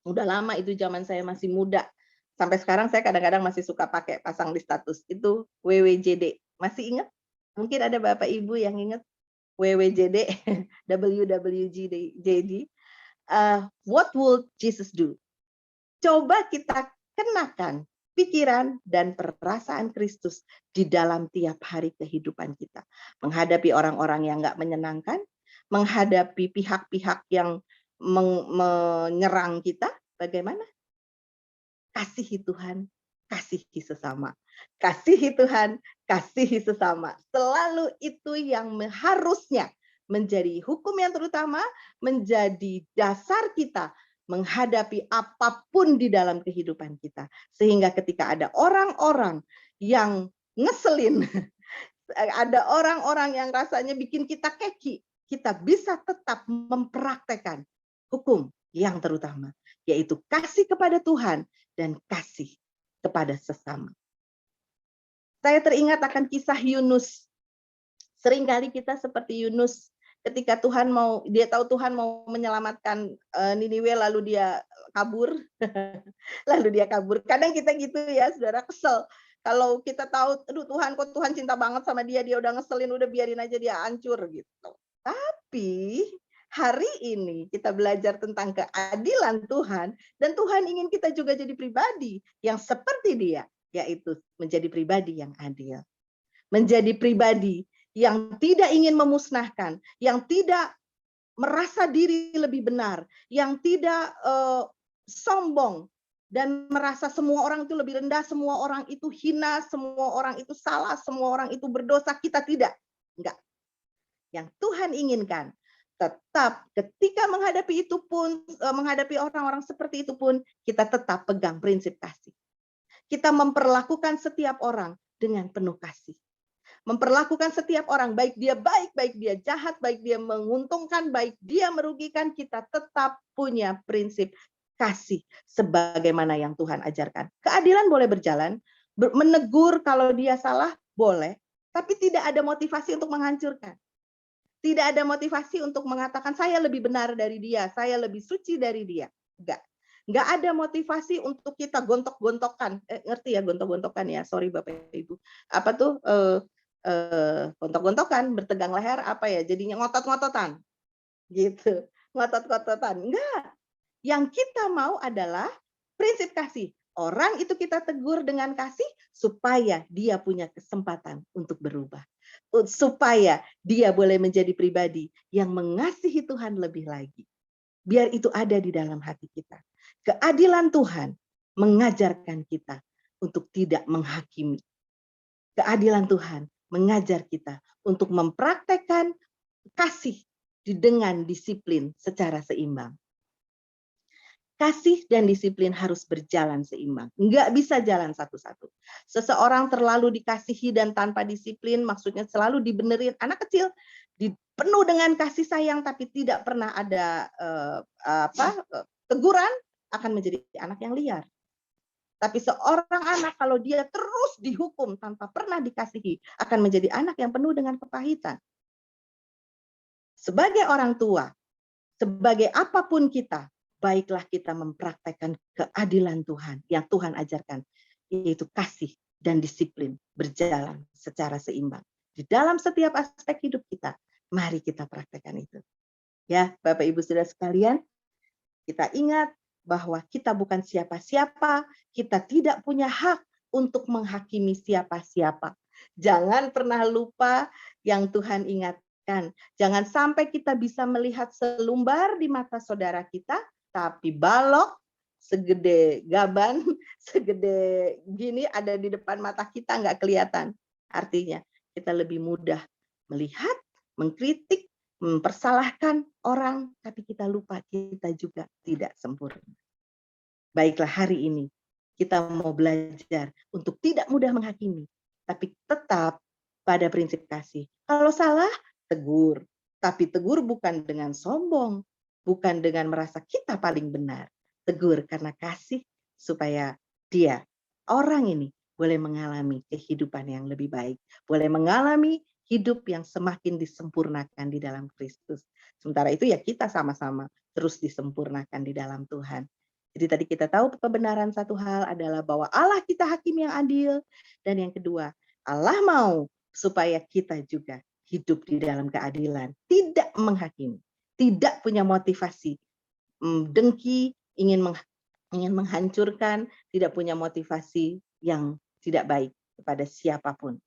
udah lama itu zaman saya masih muda. Sampai sekarang saya kadang-kadang masih suka pakai pasang di status. Itu WWJD. Masih ingat? Mungkin ada Bapak Ibu yang ingat WWJD, WWJD. What would Jesus do? Coba kita kenakan pikiran dan perasaan Kristus di dalam tiap hari kehidupan kita. Menghadapi orang-orang yang nggak menyenangkan, menghadapi pihak-pihak yang menyerang kita, bagaimana? Kasihi Tuhan, kasihi sesama. Kasihi Tuhan, kasihi sesama. Selalu itu yang harusnya menjadi hukum yang terutama, menjadi dasar kita menghadapi apapun di dalam kehidupan kita. Sehingga ketika ada orang-orang yang ngeselin, ada orang-orang yang rasanya bikin kita keki, kita bisa tetap mempraktekkan hukum yang terutama, yaitu kasih kepada Tuhan dan kasih kepada sesama. Saya teringat akan kisah Yunus. Seringkali kita seperti Yunus, ketika dia tahu Tuhan mau menyelamatkan Niniwe, lalu dia kabur. Kadang kita gitu ya, saudara, kesel. Kalau kita tahu, aduh Tuhan, kok Tuhan cinta banget sama dia udah ngeselin, udah biarin aja dia hancur gitu. Tapi hari ini kita belajar tentang keadilan Tuhan, dan Tuhan ingin kita juga jadi pribadi yang seperti dia, yaitu menjadi pribadi yang adil. Menjadi pribadi yang tidak ingin memusnahkan, yang tidak merasa diri lebih benar, yang tidak sombong dan merasa semua orang itu lebih rendah, semua orang itu hina, semua orang itu salah, semua orang itu berdosa. Kita tidak. Enggak. Yang Tuhan inginkan, tetap ketika menghadapi itu pun, menghadapi orang-orang seperti itu pun, kita tetap pegang prinsip kasih. Kita memperlakukan setiap orang dengan penuh kasih. Memperlakukan setiap orang, baik dia jahat, baik dia menguntungkan, baik dia merugikan, kita tetap punya prinsip kasih sebagaimana yang Tuhan ajarkan. Keadilan boleh berjalan, menegur kalau dia salah boleh, tapi tidak ada motivasi untuk menghancurkan. Tidak ada motivasi untuk mengatakan saya lebih benar dari dia, saya lebih suci dari dia. Enggak ada motivasi untuk kita gontok-gontokan. Ngerti ya gontok-gontokan ya? Sorry Bapak Ibu. Apa tuh? Gontok-gontokan, bertegang leher, apa ya? Jadinya ngotot-ngototan. Gitu. Ngotot-ngototan. Enggak. Yang kita mau adalah prinsip kasih. Orang itu kita tegur dengan kasih supaya dia punya kesempatan untuk berubah. Supaya dia boleh menjadi pribadi yang mengasihi Tuhan lebih lagi. Biar itu ada di dalam hati kita. Keadilan Tuhan mengajarkan kita untuk tidak menghakimi. keadilan Tuhan mengajar kita untuk mempraktekkan kasih dengan disiplin secara seimbang. Kasih dan disiplin harus berjalan seimbang. Nggak bisa jalan satu-satu. Seseorang terlalu dikasihi dan tanpa disiplin, maksudnya selalu dibenerin. Anak kecil penuh dengan kasih sayang, tapi tidak pernah ada teguran, akan menjadi anak yang liar. Tapi seorang anak kalau dia terus dihukum tanpa pernah dikasihi, akan menjadi anak yang penuh dengan kepahitan. Sebagai orang tua, sebagai apapun kita, baiklah kita mempraktekkan keadilan Tuhan yang Tuhan ajarkan, yaitu kasih dan disiplin berjalan secara seimbang. Di dalam setiap aspek hidup kita, mari kita praktekkan itu. Ya, Bapak Ibu Saudara sekalian, kita ingat bahwa kita bukan siapa-siapa, kita tidak punya hak untuk menghakimi siapa-siapa. Jangan pernah lupa yang Tuhan ingatkan. Jangan sampai kita bisa melihat selumbar di mata saudara kita, tapi balok segede gaban, segede gini ada di depan mata kita nggak kelihatan. Artinya kita lebih mudah melihat, mengkritik, mempersalahkan orang, tapi kita lupa kita juga tidak sempurna. Baiklah, hari ini kita mau belajar untuk tidak mudah menghakimi, tapi tetap pada prinsip kasih. Kalau salah, tegur. Tapi tegur bukan dengan sombong, bukan dengan merasa kita paling benar. Tegur karena kasih supaya dia, orang ini, boleh mengalami kehidupan yang lebih baik. Boleh mengalami hidup yang semakin disempurnakan di dalam Kristus. Sementara itu ya kita sama-sama terus disempurnakan di dalam Tuhan. Jadi tadi kita tahu kebenaran satu hal adalah bahwa Allah kita hakim yang adil. Dan yang kedua, Allah mau supaya kita juga hidup di dalam keadilan. Tidak menghakimi. Tidak punya motivasi dengki, ingin menghancurkan, tidak punya motivasi yang tidak baik kepada siapapun.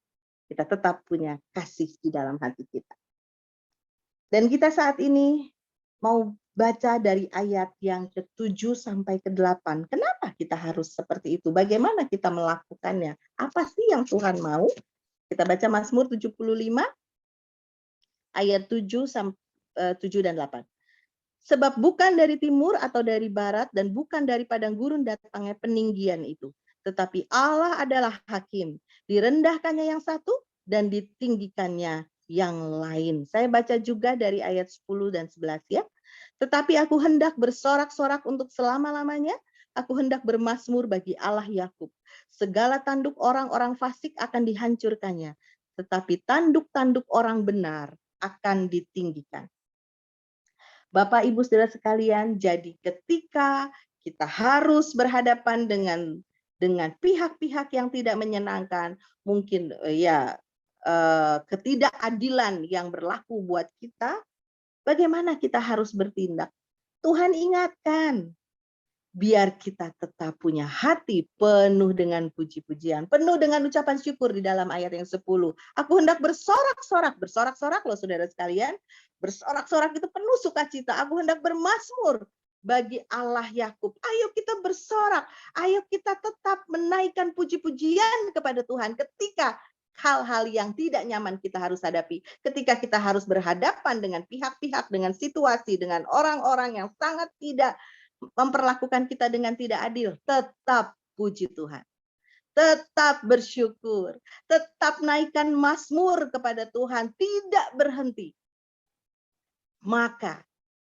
Kita tetap punya kasih di dalam hati kita. Dan kita saat ini mau baca dari ayat yang ke-7 sampai ke-8. Kenapa kita harus seperti itu? Bagaimana kita melakukannya? Apa sih yang Tuhan mau? Kita baca Mazmur 75 ayat 7 dan 8. Sebab bukan dari timur atau dari barat dan bukan dari padang gurun datangnya peninggian itu. Tetapi Allah adalah hakim. Direndahkannya yang satu dan ditinggikannya yang lain. Saya baca juga dari ayat 10 dan 11 ya. Tetapi aku hendak bersorak-sorak untuk selama-lamanya. Aku hendak bermazmur bagi Allah Yakub. Segala tanduk orang-orang fasik akan dihancurkannya. Tetapi tanduk-tanduk orang benar akan ditinggikan. Bapak Ibu Saudara sekalian, jadi ketika kita harus berhadapan dengan pihak-pihak yang tidak menyenangkan, mungkin ketidakadilan yang berlaku buat kita, bagaimana kita harus bertindak? Tuhan ingatkan, biar kita tetap punya hati penuh dengan puji-pujian, penuh dengan ucapan syukur di dalam ayat yang 10. Aku hendak bersorak-sorak loh saudara sekalian. Bersorak-sorak itu penuh sukacita. Aku hendak bermazmur bagi Allah Yakub. Ayo kita bersorak, ayo kita tetap menaikkan puji-pujian kepada Tuhan ketika hal-hal yang tidak nyaman kita harus hadapi. Ketika kita harus berhadapan dengan pihak-pihak, dengan situasi, dengan orang-orang yang sangat tidak memperlakukan kita dengan tidak adil, tetap puji Tuhan. Tetap bersyukur, tetap naikkan mazmur kepada Tuhan, tidak berhenti. Maka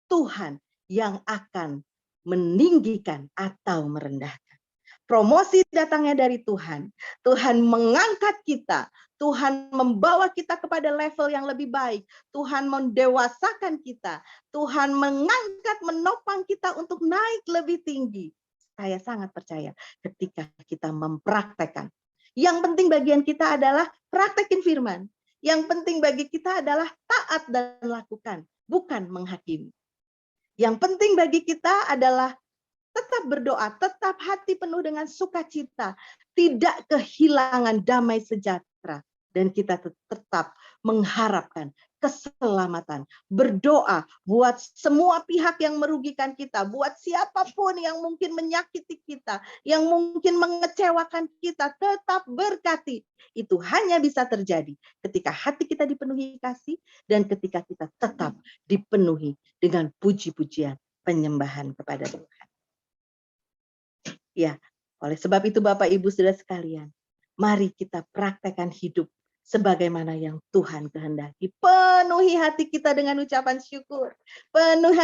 Tuhan yang akan meninggikan atau merendahkan. Promosi datangnya dari Tuhan. Tuhan mengangkat kita. Tuhan membawa kita kepada level yang lebih baik. Tuhan mendewasakan kita. Tuhan mengangkat, menopang kita untuk naik lebih tinggi. Saya sangat percaya ketika kita mempraktekkan. Yang penting bagian kita adalah praktekin firman. Yang penting bagi kita adalah taat dan lakukan, bukan menghakimi. Yang penting bagi kita adalah tetap berdoa, tetap hati penuh dengan sukacita, tidak kehilangan damai sejahtera, dan kita tetap mengharapkan keselamatan. Berdoa buat semua pihak yang merugikan kita, buat siapapun yang mungkin menyakiti kita, yang mungkin mengecewakan kita, tetap berkati. Itu hanya bisa terjadi ketika hati kita dipenuhi kasih dan ketika kita tetap dipenuhi dengan puji-pujian penyembahan kepada Tuhan. Ya, oleh sebab itu Bapak Ibu Saudara sekalian, mari kita praktekkan hidup sebagaimana yang Tuhan kehendaki. Penuhi hati kita dengan ucapan syukur. Penuhi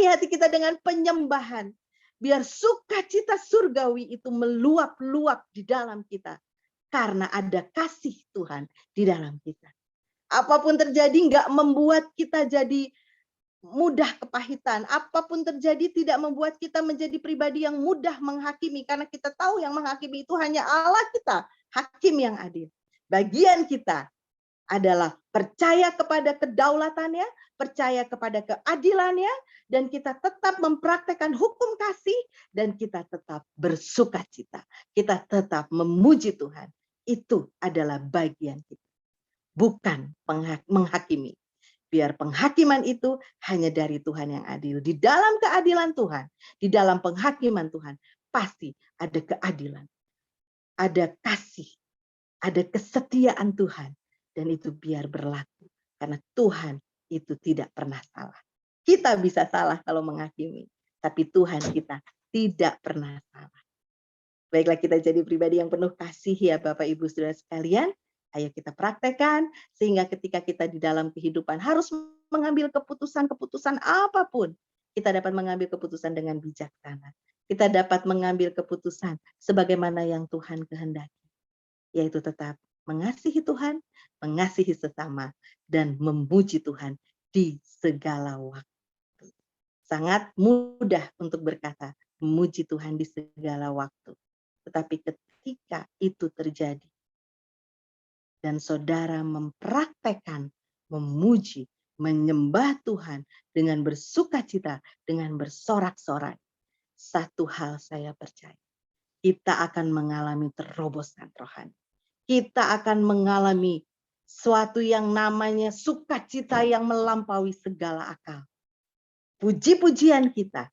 hati kita dengan penyembahan. Biar sukacita surgawi itu meluap-luap di dalam kita. Karena ada kasih Tuhan di dalam kita. Apapun terjadi nggak membuat kita jadi mudah kepahitan. Apapun terjadi tidak membuat kita menjadi pribadi yang mudah menghakimi. Karena kita tahu yang menghakimi itu hanya Allah kita. Hakim yang adil. Bagian kita adalah percaya kepada kedaulatannya, percaya kepada keadilannya, dan kita tetap mempraktekkan hukum kasih, dan kita tetap bersukacita. Kita tetap memuji Tuhan. Itu adalah bagian kita. Bukan menghakimi. Biar penghakiman itu hanya dari Tuhan yang adil. Di dalam keadilan Tuhan, di dalam penghakiman Tuhan, pasti ada keadilan. Ada kasih. Ada kesetiaan Tuhan, dan itu biar berlaku. Karena Tuhan itu tidak pernah salah. Kita bisa salah kalau menghakimi, tapi Tuhan kita tidak pernah salah. Baiklah, kita jadi pribadi yang penuh kasih ya Bapak Ibu Saudara sekalian. Ayo kita praktekkan, sehingga ketika kita di dalam kehidupan harus mengambil keputusan-keputusan apapun, kita dapat mengambil keputusan dengan bijaksana. Kita dapat mengambil keputusan sebagaimana yang Tuhan kehendaki. Yaitu tetap mengasihi Tuhan, mengasihi sesama, dan memuji Tuhan di segala waktu. Sangat mudah untuk berkata, memuji Tuhan di segala waktu. Tetapi ketika itu terjadi, dan saudara mempraktekkan, memuji, menyembah Tuhan dengan bersukacita, dengan bersorak-sorai, satu hal saya percaya, kita akan mengalami terobosan rohani. Kita akan mengalami suatu yang namanya sukacita yang melampaui segala akal. Puji-pujian kita,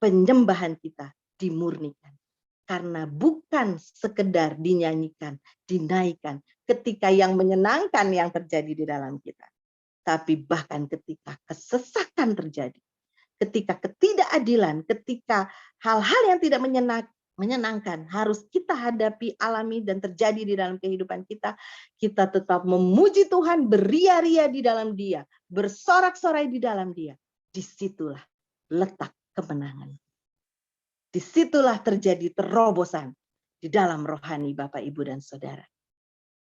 penyembahan kita dimurnikan. Karena bukan sekedar dinyanyikan, dinaikkan ketika yang menyenangkan yang terjadi di dalam kita. Tapi bahkan ketika kesesakan terjadi, ketika ketidakadilan, ketika hal-hal yang tidak menyenangkan harus kita hadapi, alami, dan terjadi di dalam kehidupan kita, kita tetap memuji Tuhan, beria-ria di dalam Dia, bersorak-sorai di dalam Dia. Disitulah letak kemenangan. Disitulah terjadi terobosan di dalam rohani Bapak, Ibu, dan Saudara.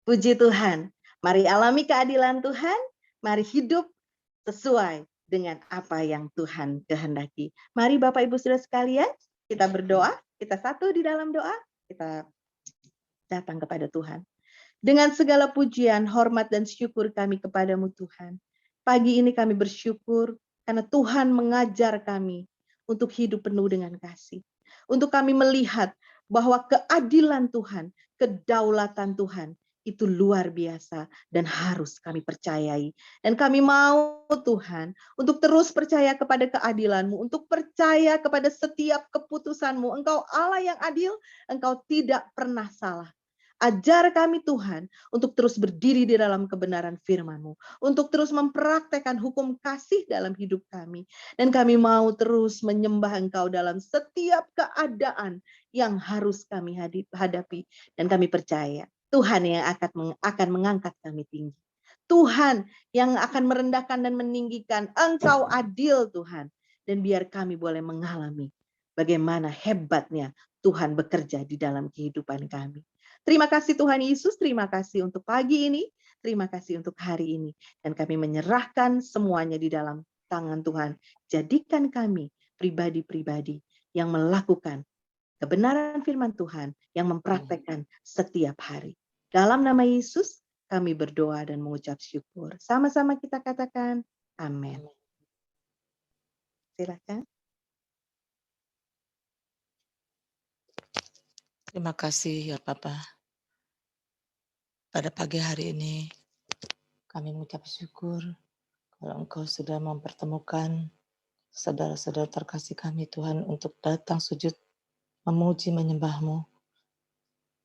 Puji Tuhan, mari alami keadilan Tuhan, mari hidup sesuai dengan apa yang Tuhan kehendaki. Mari Bapak, Ibu, Saudara sekalian, kita berdoa. Kita satu di dalam doa, kita datang kepada Tuhan. Dengan segala pujian, hormat, dan syukur kami kepadamu Tuhan. Pagi ini kami bersyukur karena Tuhan mengajar kami untuk hidup penuh dengan kasih. Untuk kami melihat bahwa keadilan Tuhan, kedaulatan Tuhan, itu luar biasa dan harus kami percayai. Dan kami mau Tuhan untuk terus percaya kepada keadilan-Mu, untuk percaya kepada setiap keputusan-Mu. Engkau Allah yang adil, Engkau tidak pernah salah. Ajar kami Tuhan untuk terus berdiri di dalam kebenaran firman-Mu, untuk terus mempraktekkan hukum kasih dalam hidup kami. Dan kami mau terus menyembah Engkau dalam setiap keadaan yang harus kami hadapi. Dan kami percaya Tuhan yang akan mengangkat kami tinggi. Tuhan yang akan merendahkan dan meninggikan. Engkau adil Tuhan. Dan biar kami boleh mengalami bagaimana hebatnya Tuhan bekerja di dalam kehidupan kami. Terima kasih Tuhan Yesus, terima kasih untuk pagi ini, terima kasih untuk hari ini. Dan kami menyerahkan semuanya di dalam tangan Tuhan. Jadikan kami pribadi-pribadi yang melakukan kebenaran firman Tuhan yang mempraktekkan setiap hari. Dalam nama Yesus, kami berdoa dan mengucap syukur. Sama-sama kita katakan, amin. Silakan. Terima kasih ya Papa. Pada pagi hari ini, Kami mengucap syukur kalau Engkau sudah mempertemukan saudara-saudara terkasih kami Tuhan untuk datang sujud memuji menyembah-Mu.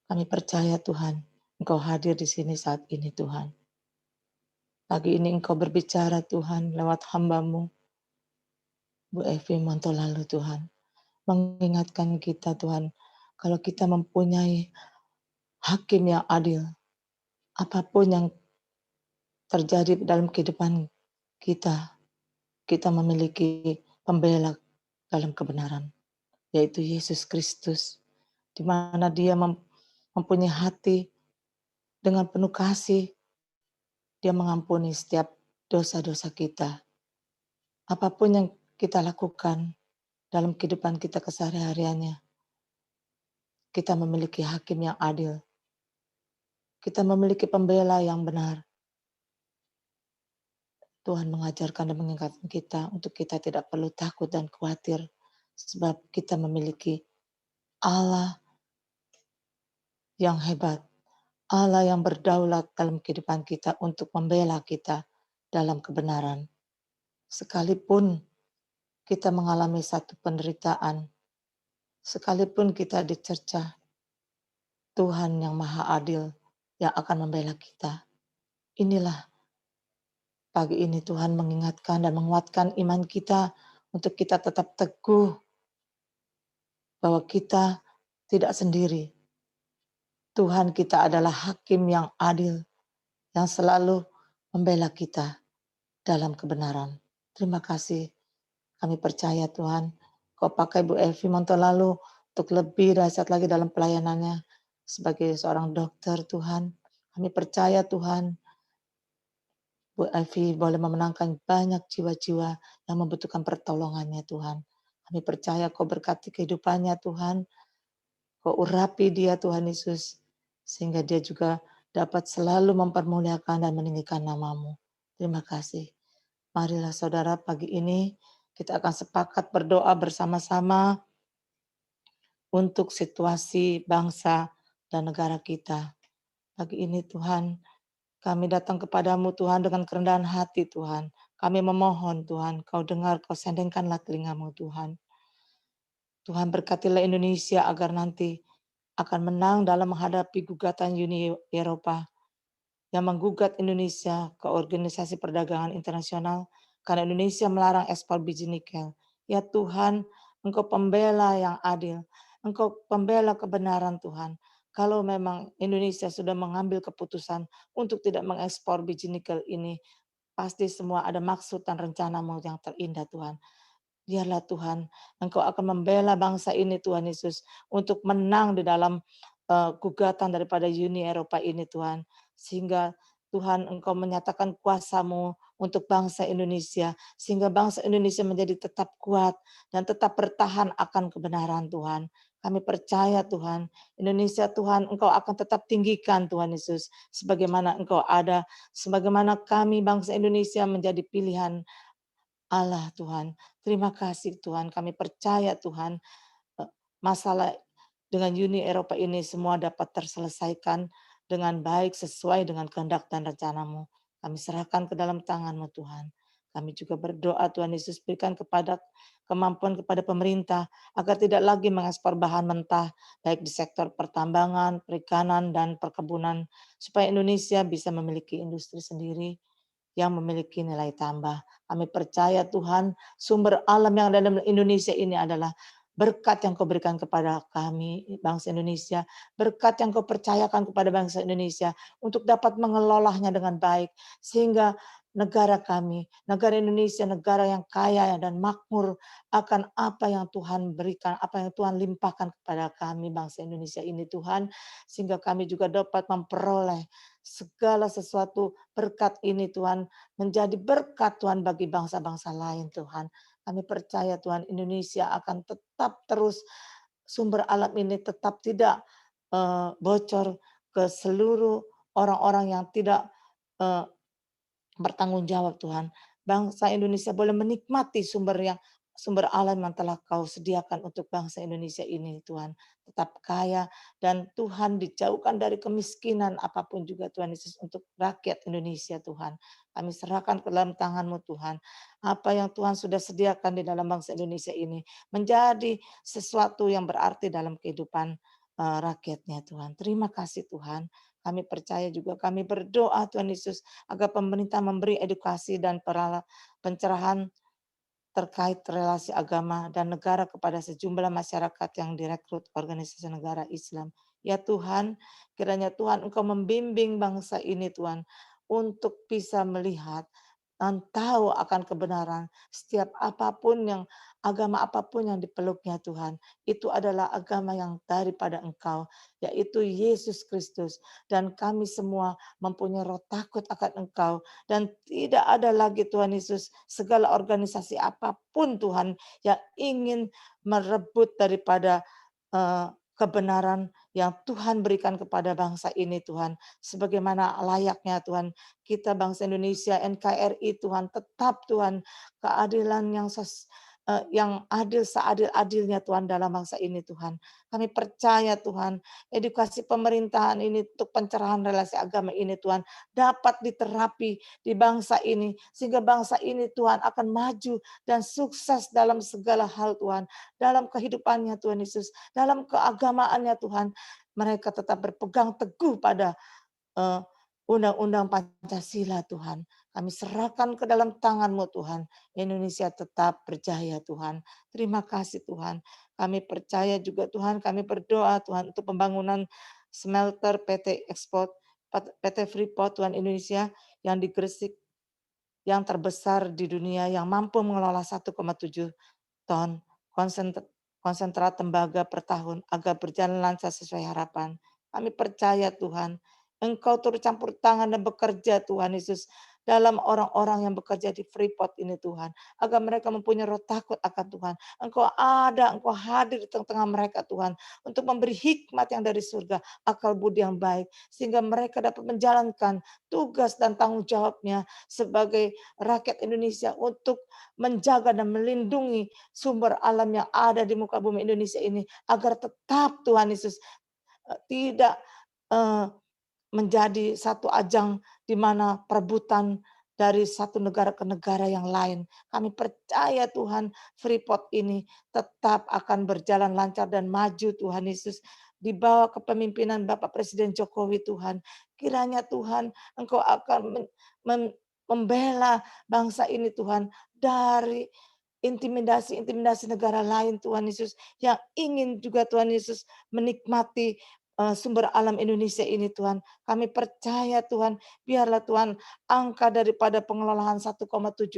Kami percaya Tuhan, Engkau hadir di sini saat ini Tuhan. Pagi ini Engkau berbicara Tuhan lewat hamba-Mu, Bu Evi Montolalu Tuhan. Mengingatkan kita Tuhan, kalau kita mempunyai hakim yang adil, apapun yang terjadi dalam kehidupan kita, kita memiliki pembela dalam kebenaran, yaitu Yesus Kristus, di mana Dia mempunyai hati dengan penuh kasih. Dia mengampuni setiap dosa-dosa kita. Apapun yang kita lakukan dalam kehidupan kita kesehariannya, kita memiliki hakim yang adil. Kita memiliki pembela yang benar. Tuhan mengajarkan dan mengingatkan kita untuk kita tidak perlu takut dan khawatir, sebab kita memiliki Allah yang hebat, Allah yang berdaulat dalam kehidupan kita untuk membela kita dalam kebenaran. Sekalipun kita mengalami satu penderitaan, sekalipun kita dicercah, Tuhan yang Maha Adil yang akan membela kita. Inilah pagi ini Tuhan mengingatkan dan menguatkan iman kita untuk kita tetap teguh bahwa kita tidak sendiri. Tuhan kita adalah hakim yang adil yang selalu membela kita dalam kebenaran. Terima kasih. Kami percaya Tuhan, Kau pakai Bu Evi Montolalu untuk lebih dahsyat lagi dalam pelayanannya sebagai seorang dokter Tuhan. Kami percaya Tuhan, Bu Evi boleh memenangkan banyak jiwa-jiwa yang membutuhkan pertolongannya Tuhan. Kami percaya Kau berkati kehidupannya Tuhan. Kau urapi dia Tuhan Yesus, sehingga dia juga dapat selalu mempermuliakan dan meninggikan nama-Mu. Terima kasih. Marilah saudara pagi ini kita akan sepakat berdoa bersama-sama untuk situasi bangsa dan negara kita. Pagi ini Tuhan, kami datang kepadamu Tuhan dengan kerendahan hati Tuhan. Kami memohon Tuhan, Kau dengar, Kau sendengkanlah telinga-Mu Tuhan. Tuhan berkatilah Indonesia agar nanti akan menang dalam menghadapi gugatan Uni Eropa yang menggugat Indonesia ke Organisasi Perdagangan Internasional karena Indonesia melarang ekspor biji nikel. Ya Tuhan, Engkau pembela yang adil, Engkau pembela kebenaran Tuhan. Kalau memang Indonesia sudah mengambil keputusan untuk tidak mengekspor biji nikel ini, pasti semua ada maksud dan rencana-Mu yang terindah Tuhan. Biarlah Tuhan, Engkau akan membela bangsa ini Tuhan Yesus untuk menang di dalam gugatan daripada Uni Eropa ini Tuhan. Sehingga Tuhan Engkau menyatakan kuasa-Mu untuk bangsa Indonesia. Sehingga bangsa Indonesia menjadi tetap kuat dan tetap bertahan akan kebenaran Tuhan. Kami percaya Tuhan, Indonesia Tuhan Engkau akan tetap tinggikan Tuhan Yesus. Sebagaimana Engkau ada, sebagaimana kami bangsa Indonesia menjadi pilihan Allah Tuhan. Terima kasih Tuhan, kami percaya Tuhan masalah dengan Uni Eropa ini semua dapat terselesaikan dengan baik sesuai dengan kehendak dan rencana-Mu. Kami serahkan ke dalam tangan-Mu Tuhan. Kami juga berdoa Tuhan Yesus berikan kemampuan kepada pemerintah agar tidak lagi mengekspor bahan mentah baik di sektor pertambangan, perikanan, dan perkebunan supaya Indonesia bisa memiliki industri sendiri yang memiliki nilai tambah. Kami percaya Tuhan sumber alam yang ada dalam Indonesia ini adalah berkat yang Kau berikan kepada kami, bangsa Indonesia. Berkat yang Kau percayakan kepada bangsa Indonesia untuk dapat mengelolanya dengan baik. Sehingga negara kami, negara Indonesia, negara yang kaya dan makmur akan apa yang Tuhan berikan, apa yang Tuhan limpahkan kepada kami, bangsa Indonesia ini Tuhan. Sehingga kami juga dapat memperoleh segala sesuatu berkat ini Tuhan, menjadi berkat Tuhan bagi bangsa-bangsa lain Tuhan. Kami percaya Tuhan Indonesia akan tetap terus sumber alam ini tetap tidak bocor ke seluruh orang-orang yang tidak bertanggung jawab Tuhan. Bangsa Indonesia boleh menikmati sumber yang sumber alam yang telah Kau sediakan untuk bangsa Indonesia ini, Tuhan. Tetap kaya dan Tuhan dijauhkan dari kemiskinan apapun juga Tuhan Yesus untuk rakyat Indonesia, Tuhan. Kami serahkan ke dalam tangan-Mu, Tuhan. Apa yang Tuhan sudah sediakan di dalam bangsa Indonesia ini menjadi sesuatu yang berarti dalam kehidupan rakyatnya, Tuhan. Terima kasih, Tuhan. Kami percaya juga, kami berdoa Tuhan Yesus agar pemerintah memberi edukasi dan pencerahan terkait relasi agama dan negara kepada sejumlah masyarakat yang direkrut organisasi negara Islam. Ya Tuhan, kiranya Tuhan Engkau membimbing bangsa ini Tuhan untuk bisa melihat dan tahu akan kebenaran setiap agama apapun yang dipeluknya Tuhan. Itu adalah agama yang daripada Engkau, yaitu Yesus Kristus. Dan kami semua mempunyai roh takut akan Engkau. Dan tidak ada lagi Tuhan Yesus segala organisasi apapun Tuhan yang ingin merebut daripada kebenaran yang Tuhan berikan kepada bangsa ini Tuhan. Sebagaimana layaknya Tuhan, kita bangsa Indonesia, NKRI Tuhan, tetap Tuhan keadilan yang adil seadil-adilnya Tuhan dalam bangsa ini Tuhan. Kami percaya Tuhan, edukasi pemerintahan ini untuk pencerahan relasi agama ini Tuhan dapat diterapi di bangsa ini sehingga bangsa ini Tuhan akan maju dan sukses dalam segala hal Tuhan, dalam kehidupannya Tuhan Yesus, dalam keagamaannya Tuhan. Mereka tetap berpegang teguh pada Undang-Undang Pancasila Tuhan. Kami serahkan ke dalam tangan-Mu Tuhan. Indonesia tetap berjaya Tuhan. Terima kasih Tuhan. Kami percaya juga Tuhan, kami berdoa Tuhan untuk pembangunan smelter PT Freeport Tuhan Indonesia yang di Gresik, yang terbesar di dunia, yang mampu mengelola 1,7 ton konsentrat tembaga per tahun agar berjalan lancar sesuai harapan. Kami percaya Tuhan, Engkau turut campur tangan dan bekerja Tuhan Yesus dalam orang-orang yang bekerja di Freeport ini Tuhan. Agar mereka mempunyai roh takut akan Tuhan. Engkau hadir di tengah-tengah mereka Tuhan. Untuk memberi hikmat yang dari surga, akal budi yang baik. Sehingga mereka dapat menjalankan tugas dan tanggung jawabnya sebagai rakyat Indonesia untuk menjaga dan melindungi sumber alam yang ada di muka bumi Indonesia ini. Agar tetap Tuhan Yesus tidak menjadi satu ajang di mana perebutan dari satu negara ke negara yang lain. Kami percaya Tuhan Freeport ini tetap akan berjalan lancar dan maju Tuhan Yesus di bawah kepemimpinan Bapak Presiden Jokowi Tuhan. Kiranya Tuhan Engkau akan membela bangsa ini Tuhan dari intimidasi negara lain Tuhan Yesus yang ingin juga Tuhan Yesus menikmati sumber alam Indonesia ini Tuhan. Kami percaya Tuhan, biarlah Tuhan angka daripada pengelolaan 1,7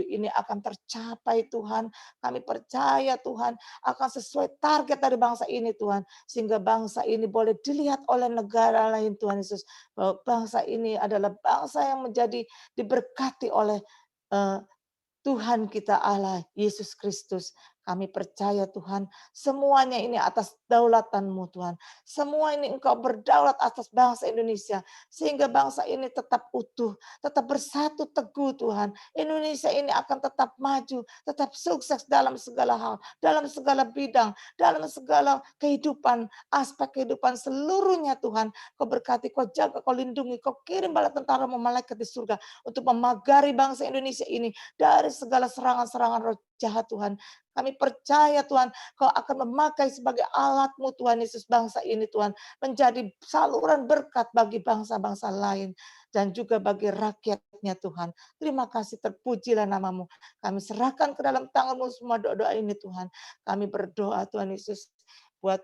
ini akan tercapai Tuhan. Kami percaya Tuhan akan sesuai target dari bangsa ini Tuhan. Sehingga bangsa ini boleh dilihat oleh negara lain Tuhan Yesus. Bahwa bangsa ini adalah bangsa yang menjadi diberkati oleh Tuhan kita Allah, Yesus Kristus. Kami percaya Tuhan, semuanya ini atas daulatan-Mu Tuhan. Semua ini Engkau berdaulat atas bangsa Indonesia. Sehingga bangsa ini tetap utuh, tetap bersatu teguh Tuhan. Indonesia ini akan tetap maju, tetap sukses dalam segala hal, dalam segala bidang, dalam segala kehidupan, aspek kehidupan seluruhnya Tuhan. Kau berkati, Kau jaga, Kau lindungi, Kau kirim bala tentara-Mu malaikat di surga untuk memagari bangsa Indonesia ini dari segala serangan-serangan roh jahat Tuhan. Kami percaya Tuhan, Kau akan memakai sebagai alat-Mu Tuhan Yesus bangsa ini Tuhan. Menjadi saluran berkat bagi bangsa-bangsa lain. Dan juga bagi rakyatnya Tuhan. Terima kasih, terpujilah nama-Mu. Kami serahkan ke dalam tangan-Mu semua doa-doa ini Tuhan. Kami berdoa Tuhan Yesus buat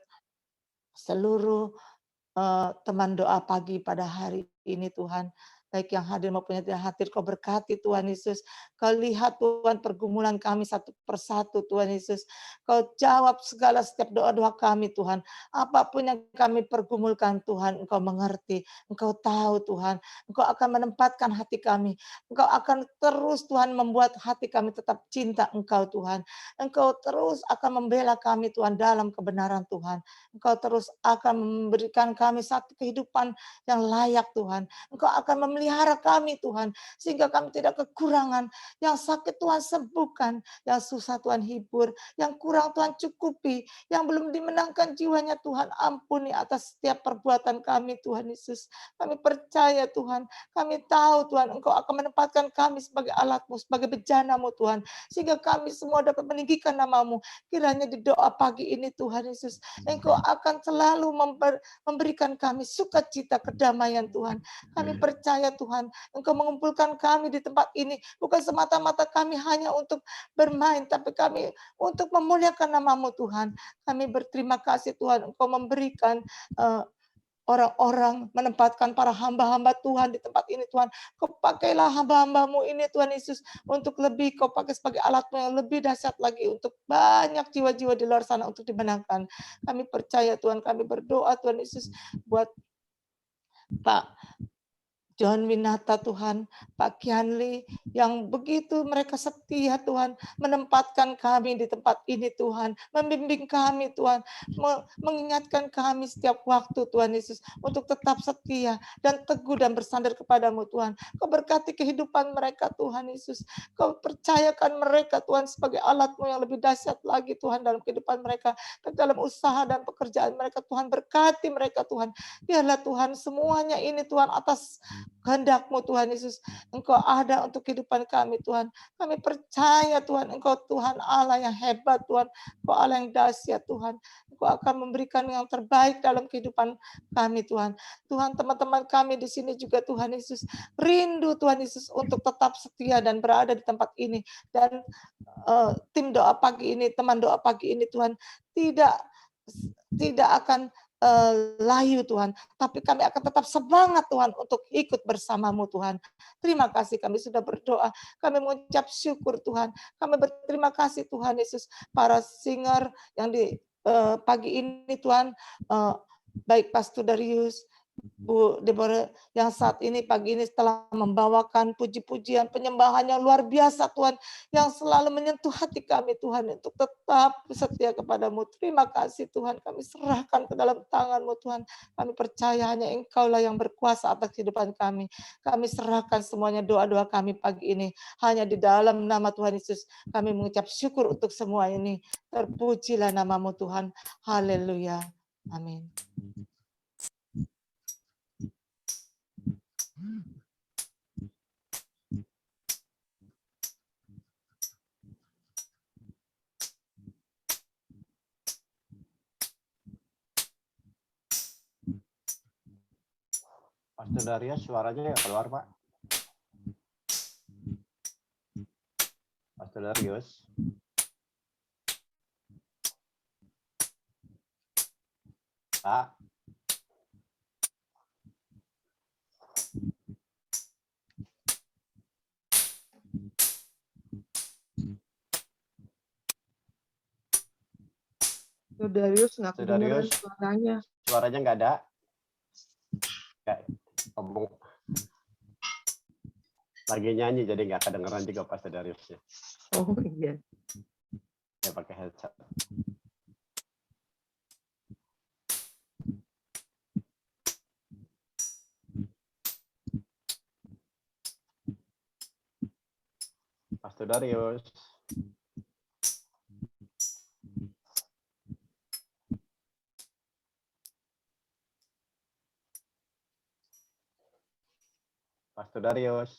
seluruh teman doa pagi pada hari ini Tuhan. Baik yang hadir maupun yang tidak hadir, Kau berkati Tuhan Yesus. Kau lihat Tuhan pergumulan kami satu persatu Tuhan Yesus. Kau jawab segala setiap doa-doa kami Tuhan. Apapun yang kami pergumulkan Tuhan, Engkau mengerti. Engkau tahu Tuhan. Engkau akan menempatkan hati kami. Engkau akan terus Tuhan membuat hati kami tetap cinta Engkau Tuhan. Engkau terus akan membela kami Tuhan dalam kebenaran Tuhan. Engkau terus akan memberikan kami satu kehidupan yang layak Tuhan. Engkau akan memelihara kami Tuhan, sehingga kami tidak kekurangan. Yang sakit Tuhan sembuhkan, yang susah Tuhan hibur, yang kurang Tuhan cukupi, yang belum dimenangkan jiwanya Tuhan ampuni atas setiap perbuatan kami Tuhan Yesus. Kami percaya Tuhan, kami tahu Tuhan Engkau akan menempatkan kami sebagai alat-Mu, sebagai bejana-Mu Tuhan, sehingga kami semua dapat meninggikan nama-Mu. Kiranya di doa pagi ini Tuhan Yesus, Engkau akan selalu memberikan kami sukacita, kedamaian Tuhan. Kami percaya Tuhan, Engkau mengumpulkan kami di tempat ini, bukan semata-mata kami hanya untuk bermain, tapi kami untuk memuliakan nama-Mu Tuhan. Kami berterima kasih Tuhan, Engkau memberikan orang-orang, menempatkan para hamba-hamba Tuhan di tempat ini Tuhan. Kau pakailah hamba-hamba-Mu ini Tuhan Yesus untuk lebih Kau pakai sebagai alat-Mu yang lebih dahsyat lagi untuk banyak jiwa-jiwa di luar sana untuk dimenangkan. Kami percaya Tuhan, kami berdoa Tuhan Yesus buat Pak John Winata Tuhan, Pak Kianli, yang begitu mereka setia Tuhan, menempatkan kami di tempat ini Tuhan, membimbing kami Tuhan, mengingatkan kami setiap waktu Tuhan Yesus, untuk tetap setia dan teguh dan bersandar kepadamu Tuhan. Kau berkati kehidupan mereka Tuhan Yesus, Kau percayakan mereka Tuhan sebagai alat-Mu yang lebih dahsyat lagi Tuhan dalam kehidupan mereka, dalam usaha dan pekerjaan mereka Tuhan, berkati mereka Tuhan. Biarlah Tuhan semuanya ini Tuhan atas kehendak-Mu Tuhan Yesus, Engkau ada untuk kehidupan kami Tuhan. Kami percaya Tuhan, Engkau Tuhan Allah yang hebat Tuhan, Engkau Allah yang dahsyat Tuhan. Engkau akan memberikan yang terbaik dalam kehidupan kami Tuhan. Tuhan, teman-teman kami di sini juga Tuhan Yesus, rindu Tuhan Yesus untuk tetap setia dan berada di tempat ini. Dan tim doa pagi ini, teman doa pagi ini Tuhan, tidak akan layu Tuhan, tapi kami akan tetap semangat Tuhan untuk ikut bersama-Mu Tuhan. Terima kasih, kami sudah berdoa, kami mengucap syukur Tuhan, kami berterima kasih Tuhan Yesus, para singer yang di pagi ini Tuhan, baik Pastor Darius, Bu Deborah yang saat ini pagi ini telah membawakan puji-pujian penyembahan yang luar biasa Tuhan, yang selalu menyentuh hati kami Tuhan untuk tetap setia kepadamu. Terima kasih Tuhan, kami serahkan ke dalam tangan-Mu Tuhan. Kami percaya hanya Engkau-lah yang berkuasa atas kehidupan kami. Kami serahkan semuanya doa-doa kami pagi ini hanya di dalam nama Tuhan Yesus. Kami mengucap syukur untuk semua ini. Terpujilah nama-Mu Tuhan. Haleluya. Amin. Pastor Darius suaranya nggak keluar Pak. Pastor Darius. Pak. Darius nggak kedengeran suaranya. Suaranya nggak ada. Kayak ngomong lagi nyanyi jadi nggak kedengeran juga Pastor Dariusnya. Oh iya. Ya pakai headset. Pastor Darius. Pastor Darius.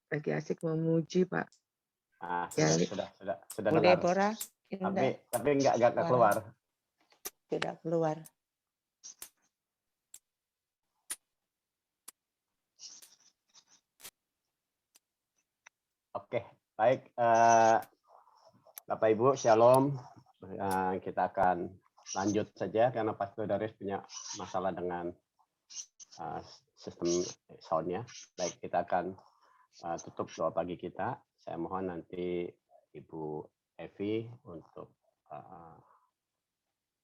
Lagi asik memuji Pak. Ah, Ya, sudah Bu dengar. Deborah, indah. Tapi nggak keluar. Tidak keluar. Oke, baik. Bapak Ibu, Shalom. Kita akan lanjut saja karena Pastor Darius punya masalah dengan sistem soundnya. Baik, kita akan tutup doa pagi kita. Saya mohon nanti Ibu Evi untuk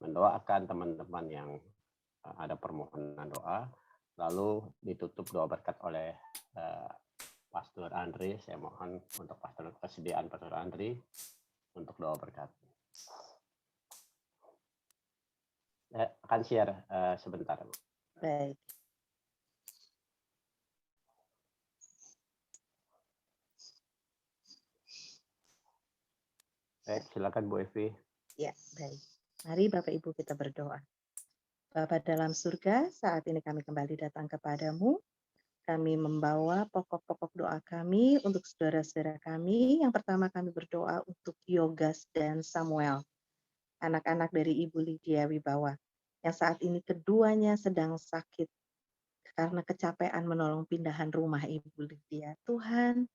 mendoakan teman-teman yang ada permohonan doa. Lalu ditutup doa berkat oleh Pastor Andri. Saya mohon untuk kesediaan Pastor Andri untuk doa berkat. Saya akan share sebentar. Baik. Baik, silakan Bu Evi. Ya, baik. Mari Bapak Ibu kita berdoa. Bapa dalam surga, saat ini kami kembali datang kepadamu. Kami membawa pokok-pokok doa kami untuk saudara-saudara kami. Yang pertama kami berdoa untuk Yogas dan Samuel, anak-anak dari Ibu Lydia Wibawa, yang saat ini keduanya sedang sakit karena kecapean menolong pindahan rumah Ibu Lydia. Tuhan,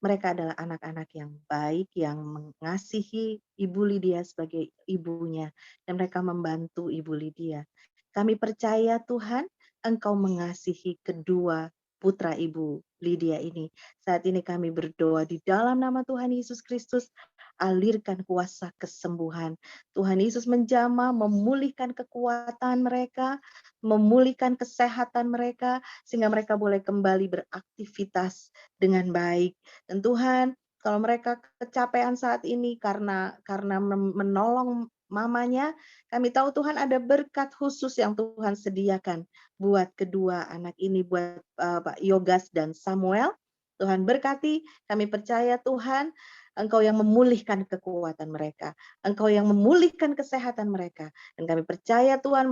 mereka adalah anak-anak yang baik, yang mengasihi Ibu Lydia sebagai ibunya, dan mereka membantu Ibu Lydia. Kami percaya Tuhan, Engkau mengasihi kedua putra Ibu Lydia ini. Saat ini kami berdoa di dalam nama Tuhan Yesus Kristus, alirkan kuasa kesembuhan. Tuhan Yesus menjamah, memulihkan kekuatan mereka, memulihkan kesehatan mereka, sehingga mereka boleh kembali beraktivitas dengan baik. Dan Tuhan, kalau mereka kecapean saat ini karena menolong mamanya, kami tahu Tuhan ada berkat khusus yang Tuhan sediakan buat kedua anak ini, buat Pak Yogas dan Samuel. Tuhan berkati, kami percaya Tuhan, Engkau yang memulihkan kekuatan mereka, Engkau yang memulihkan kesehatan mereka, dan kami percaya Tuhan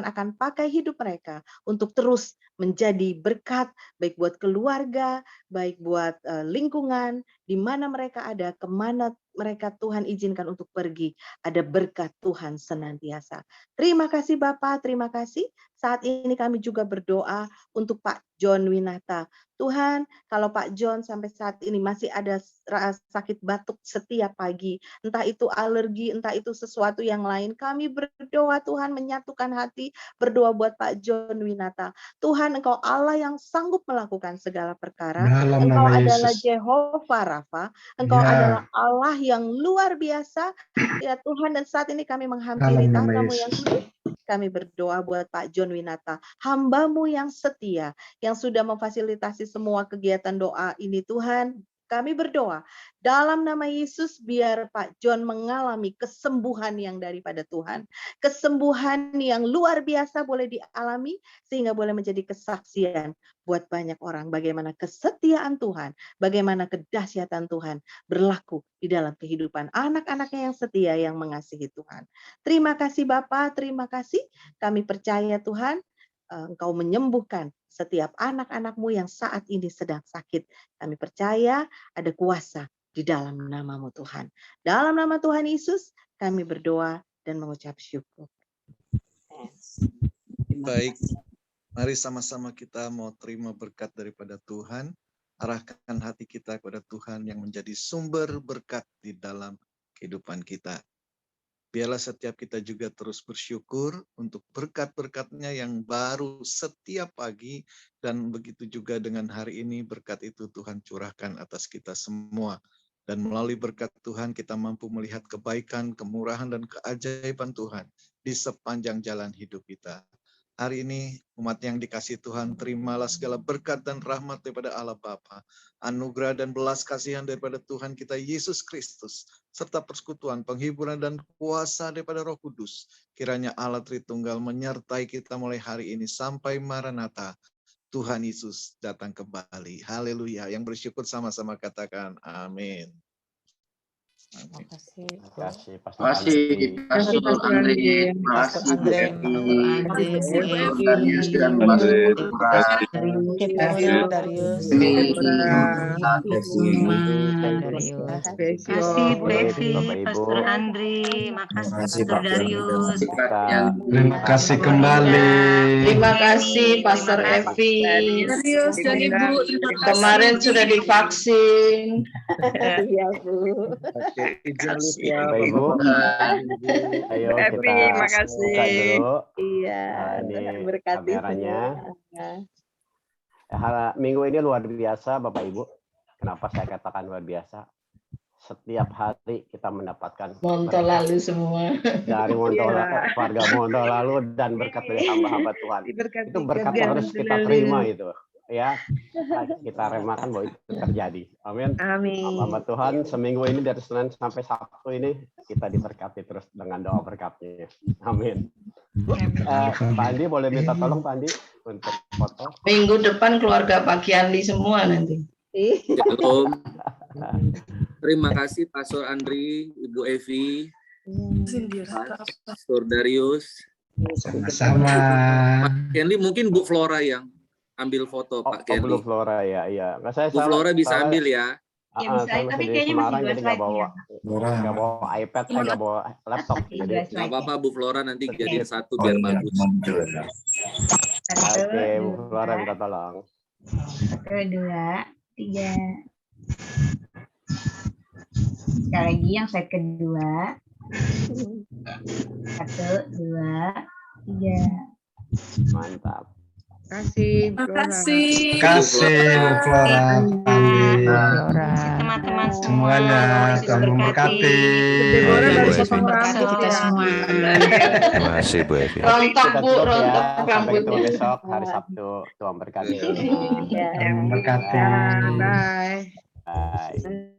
akan pakai hidup mereka untuk terus menjadi berkat, baik buat keluarga, baik buat lingkungan, di mana mereka ada, kemana mereka Tuhan izinkan untuk pergi, ada berkat Tuhan senantiasa. Terima kasih Bapak, terima kasih. Saat ini kami juga berdoa untuk Pak John Winata. Tuhan, kalau Pak John sampai saat ini masih ada sakit batuk setiap pagi, entah itu alergi, entah itu sesuatu yang lain, kami berdoa Tuhan menyatukan hati, berdoa buat Pak John Winata. Tuhan, Engkau Allah yang sanggup melakukan segala perkara. Dalam Engkau nama adalah Yesus. Jehovah Rafa. Engkau Ya. adalah Allah yang luar biasa. Ya Tuhan, dan saat ini kami menghampiri Dalam nama tahta-Mu yang Yesus. kudus. Kami berdoa buat Pak John Winata, hamba-Mu yang setia, yang sudah memfasilitasi semua kegiatan doa ini Tuhan. Kami berdoa dalam nama Yesus, biar Pak John mengalami kesembuhan yang daripada Tuhan. Kesembuhan yang luar biasa boleh dialami, sehingga boleh menjadi kesaksian buat banyak orang. Bagaimana kesetiaan Tuhan, bagaimana kedahsyatan Tuhan berlaku di dalam kehidupan anak-anaknya yang setia, yang mengasihi Tuhan. Terima kasih Bapa, terima kasih. Kami percaya Tuhan, Engkau menyembuhkan setiap anak-anak-Mu yang saat ini sedang sakit. Kami percaya ada kuasa di dalam nama-Mu Tuhan. Dalam nama Tuhan Yesus, kami berdoa dan mengucap syukur. Baik, mari sama-sama kita mau terima berkat daripada Tuhan. Arahkan hati kita kepada Tuhan yang menjadi sumber berkat di dalam kehidupan kita. Biarlah setiap kita juga terus bersyukur untuk berkat-berkat-Nya yang baru setiap pagi, dan begitu juga dengan hari ini berkat itu Tuhan curahkan atas kita semua. Dan melalui berkat Tuhan kita mampu melihat kebaikan, kemurahan, dan keajaiban Tuhan di sepanjang jalan hidup kita. Hari ini umat yang dikasihi Tuhan, terimalah segala berkat dan rahmat daripada Allah Bapa, anugerah dan belas kasihan daripada Tuhan kita Yesus Kristus, serta persekutuan, penghiburan dan kuasa daripada Roh Kudus. Kiranya Allah Tritunggal menyertai kita mulai hari ini sampai Maranatha. Tuhan Yesus datang kembali. Haleluya. Yang bersyukur sama-sama katakan amin. Terima kasih. Terima kasih Pastor Makasih Pastor Andre, Pastor makasih Bu Andre. Evi, Bu Darius dan Evi. Pastor Kepura Darius. Demi Kasih Bu Evi, Pastor Andre, makasih Pastor Darius. Terima kasih kembali. Terima kasih Pastor Evi. Darius dan Ibu, Kemarin sudah divaksin. Iya Bu. Oke, izin Lucia, Bapak Ibu. Ayo Evi, kita makasih. buka dulu. Iya, Ini Tuhan berkati kameranya. semua. Minggu ini luar biasa Bapak Ibu. Kenapa saya katakan luar biasa? Setiap hari kita mendapatkan Montol lalu semua. dari warga Montol lalu dan berkat dari hamba-hamba Tuhan. Itu berkat yang harus kita terima itu. Ya, kita remakan bahwa itu terjadi. Amin. Hamba Tuhan, seminggu ini dari Senin sampai Sabtu ini kita diberkati terus dengan doa berkatnya. Amin. Pak Andi boleh minta tolong Pak Andi untuk foto. Minggu depan keluarga Pak Kiandi semua nanti. Shalom. Terima kasih Pastor Andri, Ibu Evi, Pastor Darius. Sama-sama. Pak Kenli, mungkin Bu Flora yang ambil foto Pak Kenli. Bu Flora ya, iya. Bu Flora bisa ambil ya. Ya bisa, tapi kayaknya masih dua jadi nggak bawa, slide-nya. nggak bawa iPad, nggak bawa laptop. Jadi Nggak apa-apa Bu Flora, nanti jadiin satu biar bagus. Oke, Bu Flora minta tolong. 1, 2, 3. Sekali lagi yang slide kedua. 1, 2, 3. Mantap. Kasih Bu Flora. Teman-teman Semuanya Tuhan memberkati. Kita semua. Terima kasih Bu Evi. Rontok Bu, Tutup rontok ya. Sampai rambutnya. ketemu besok hari Sabtu. Tuhan berkati. Memberkati. Bye.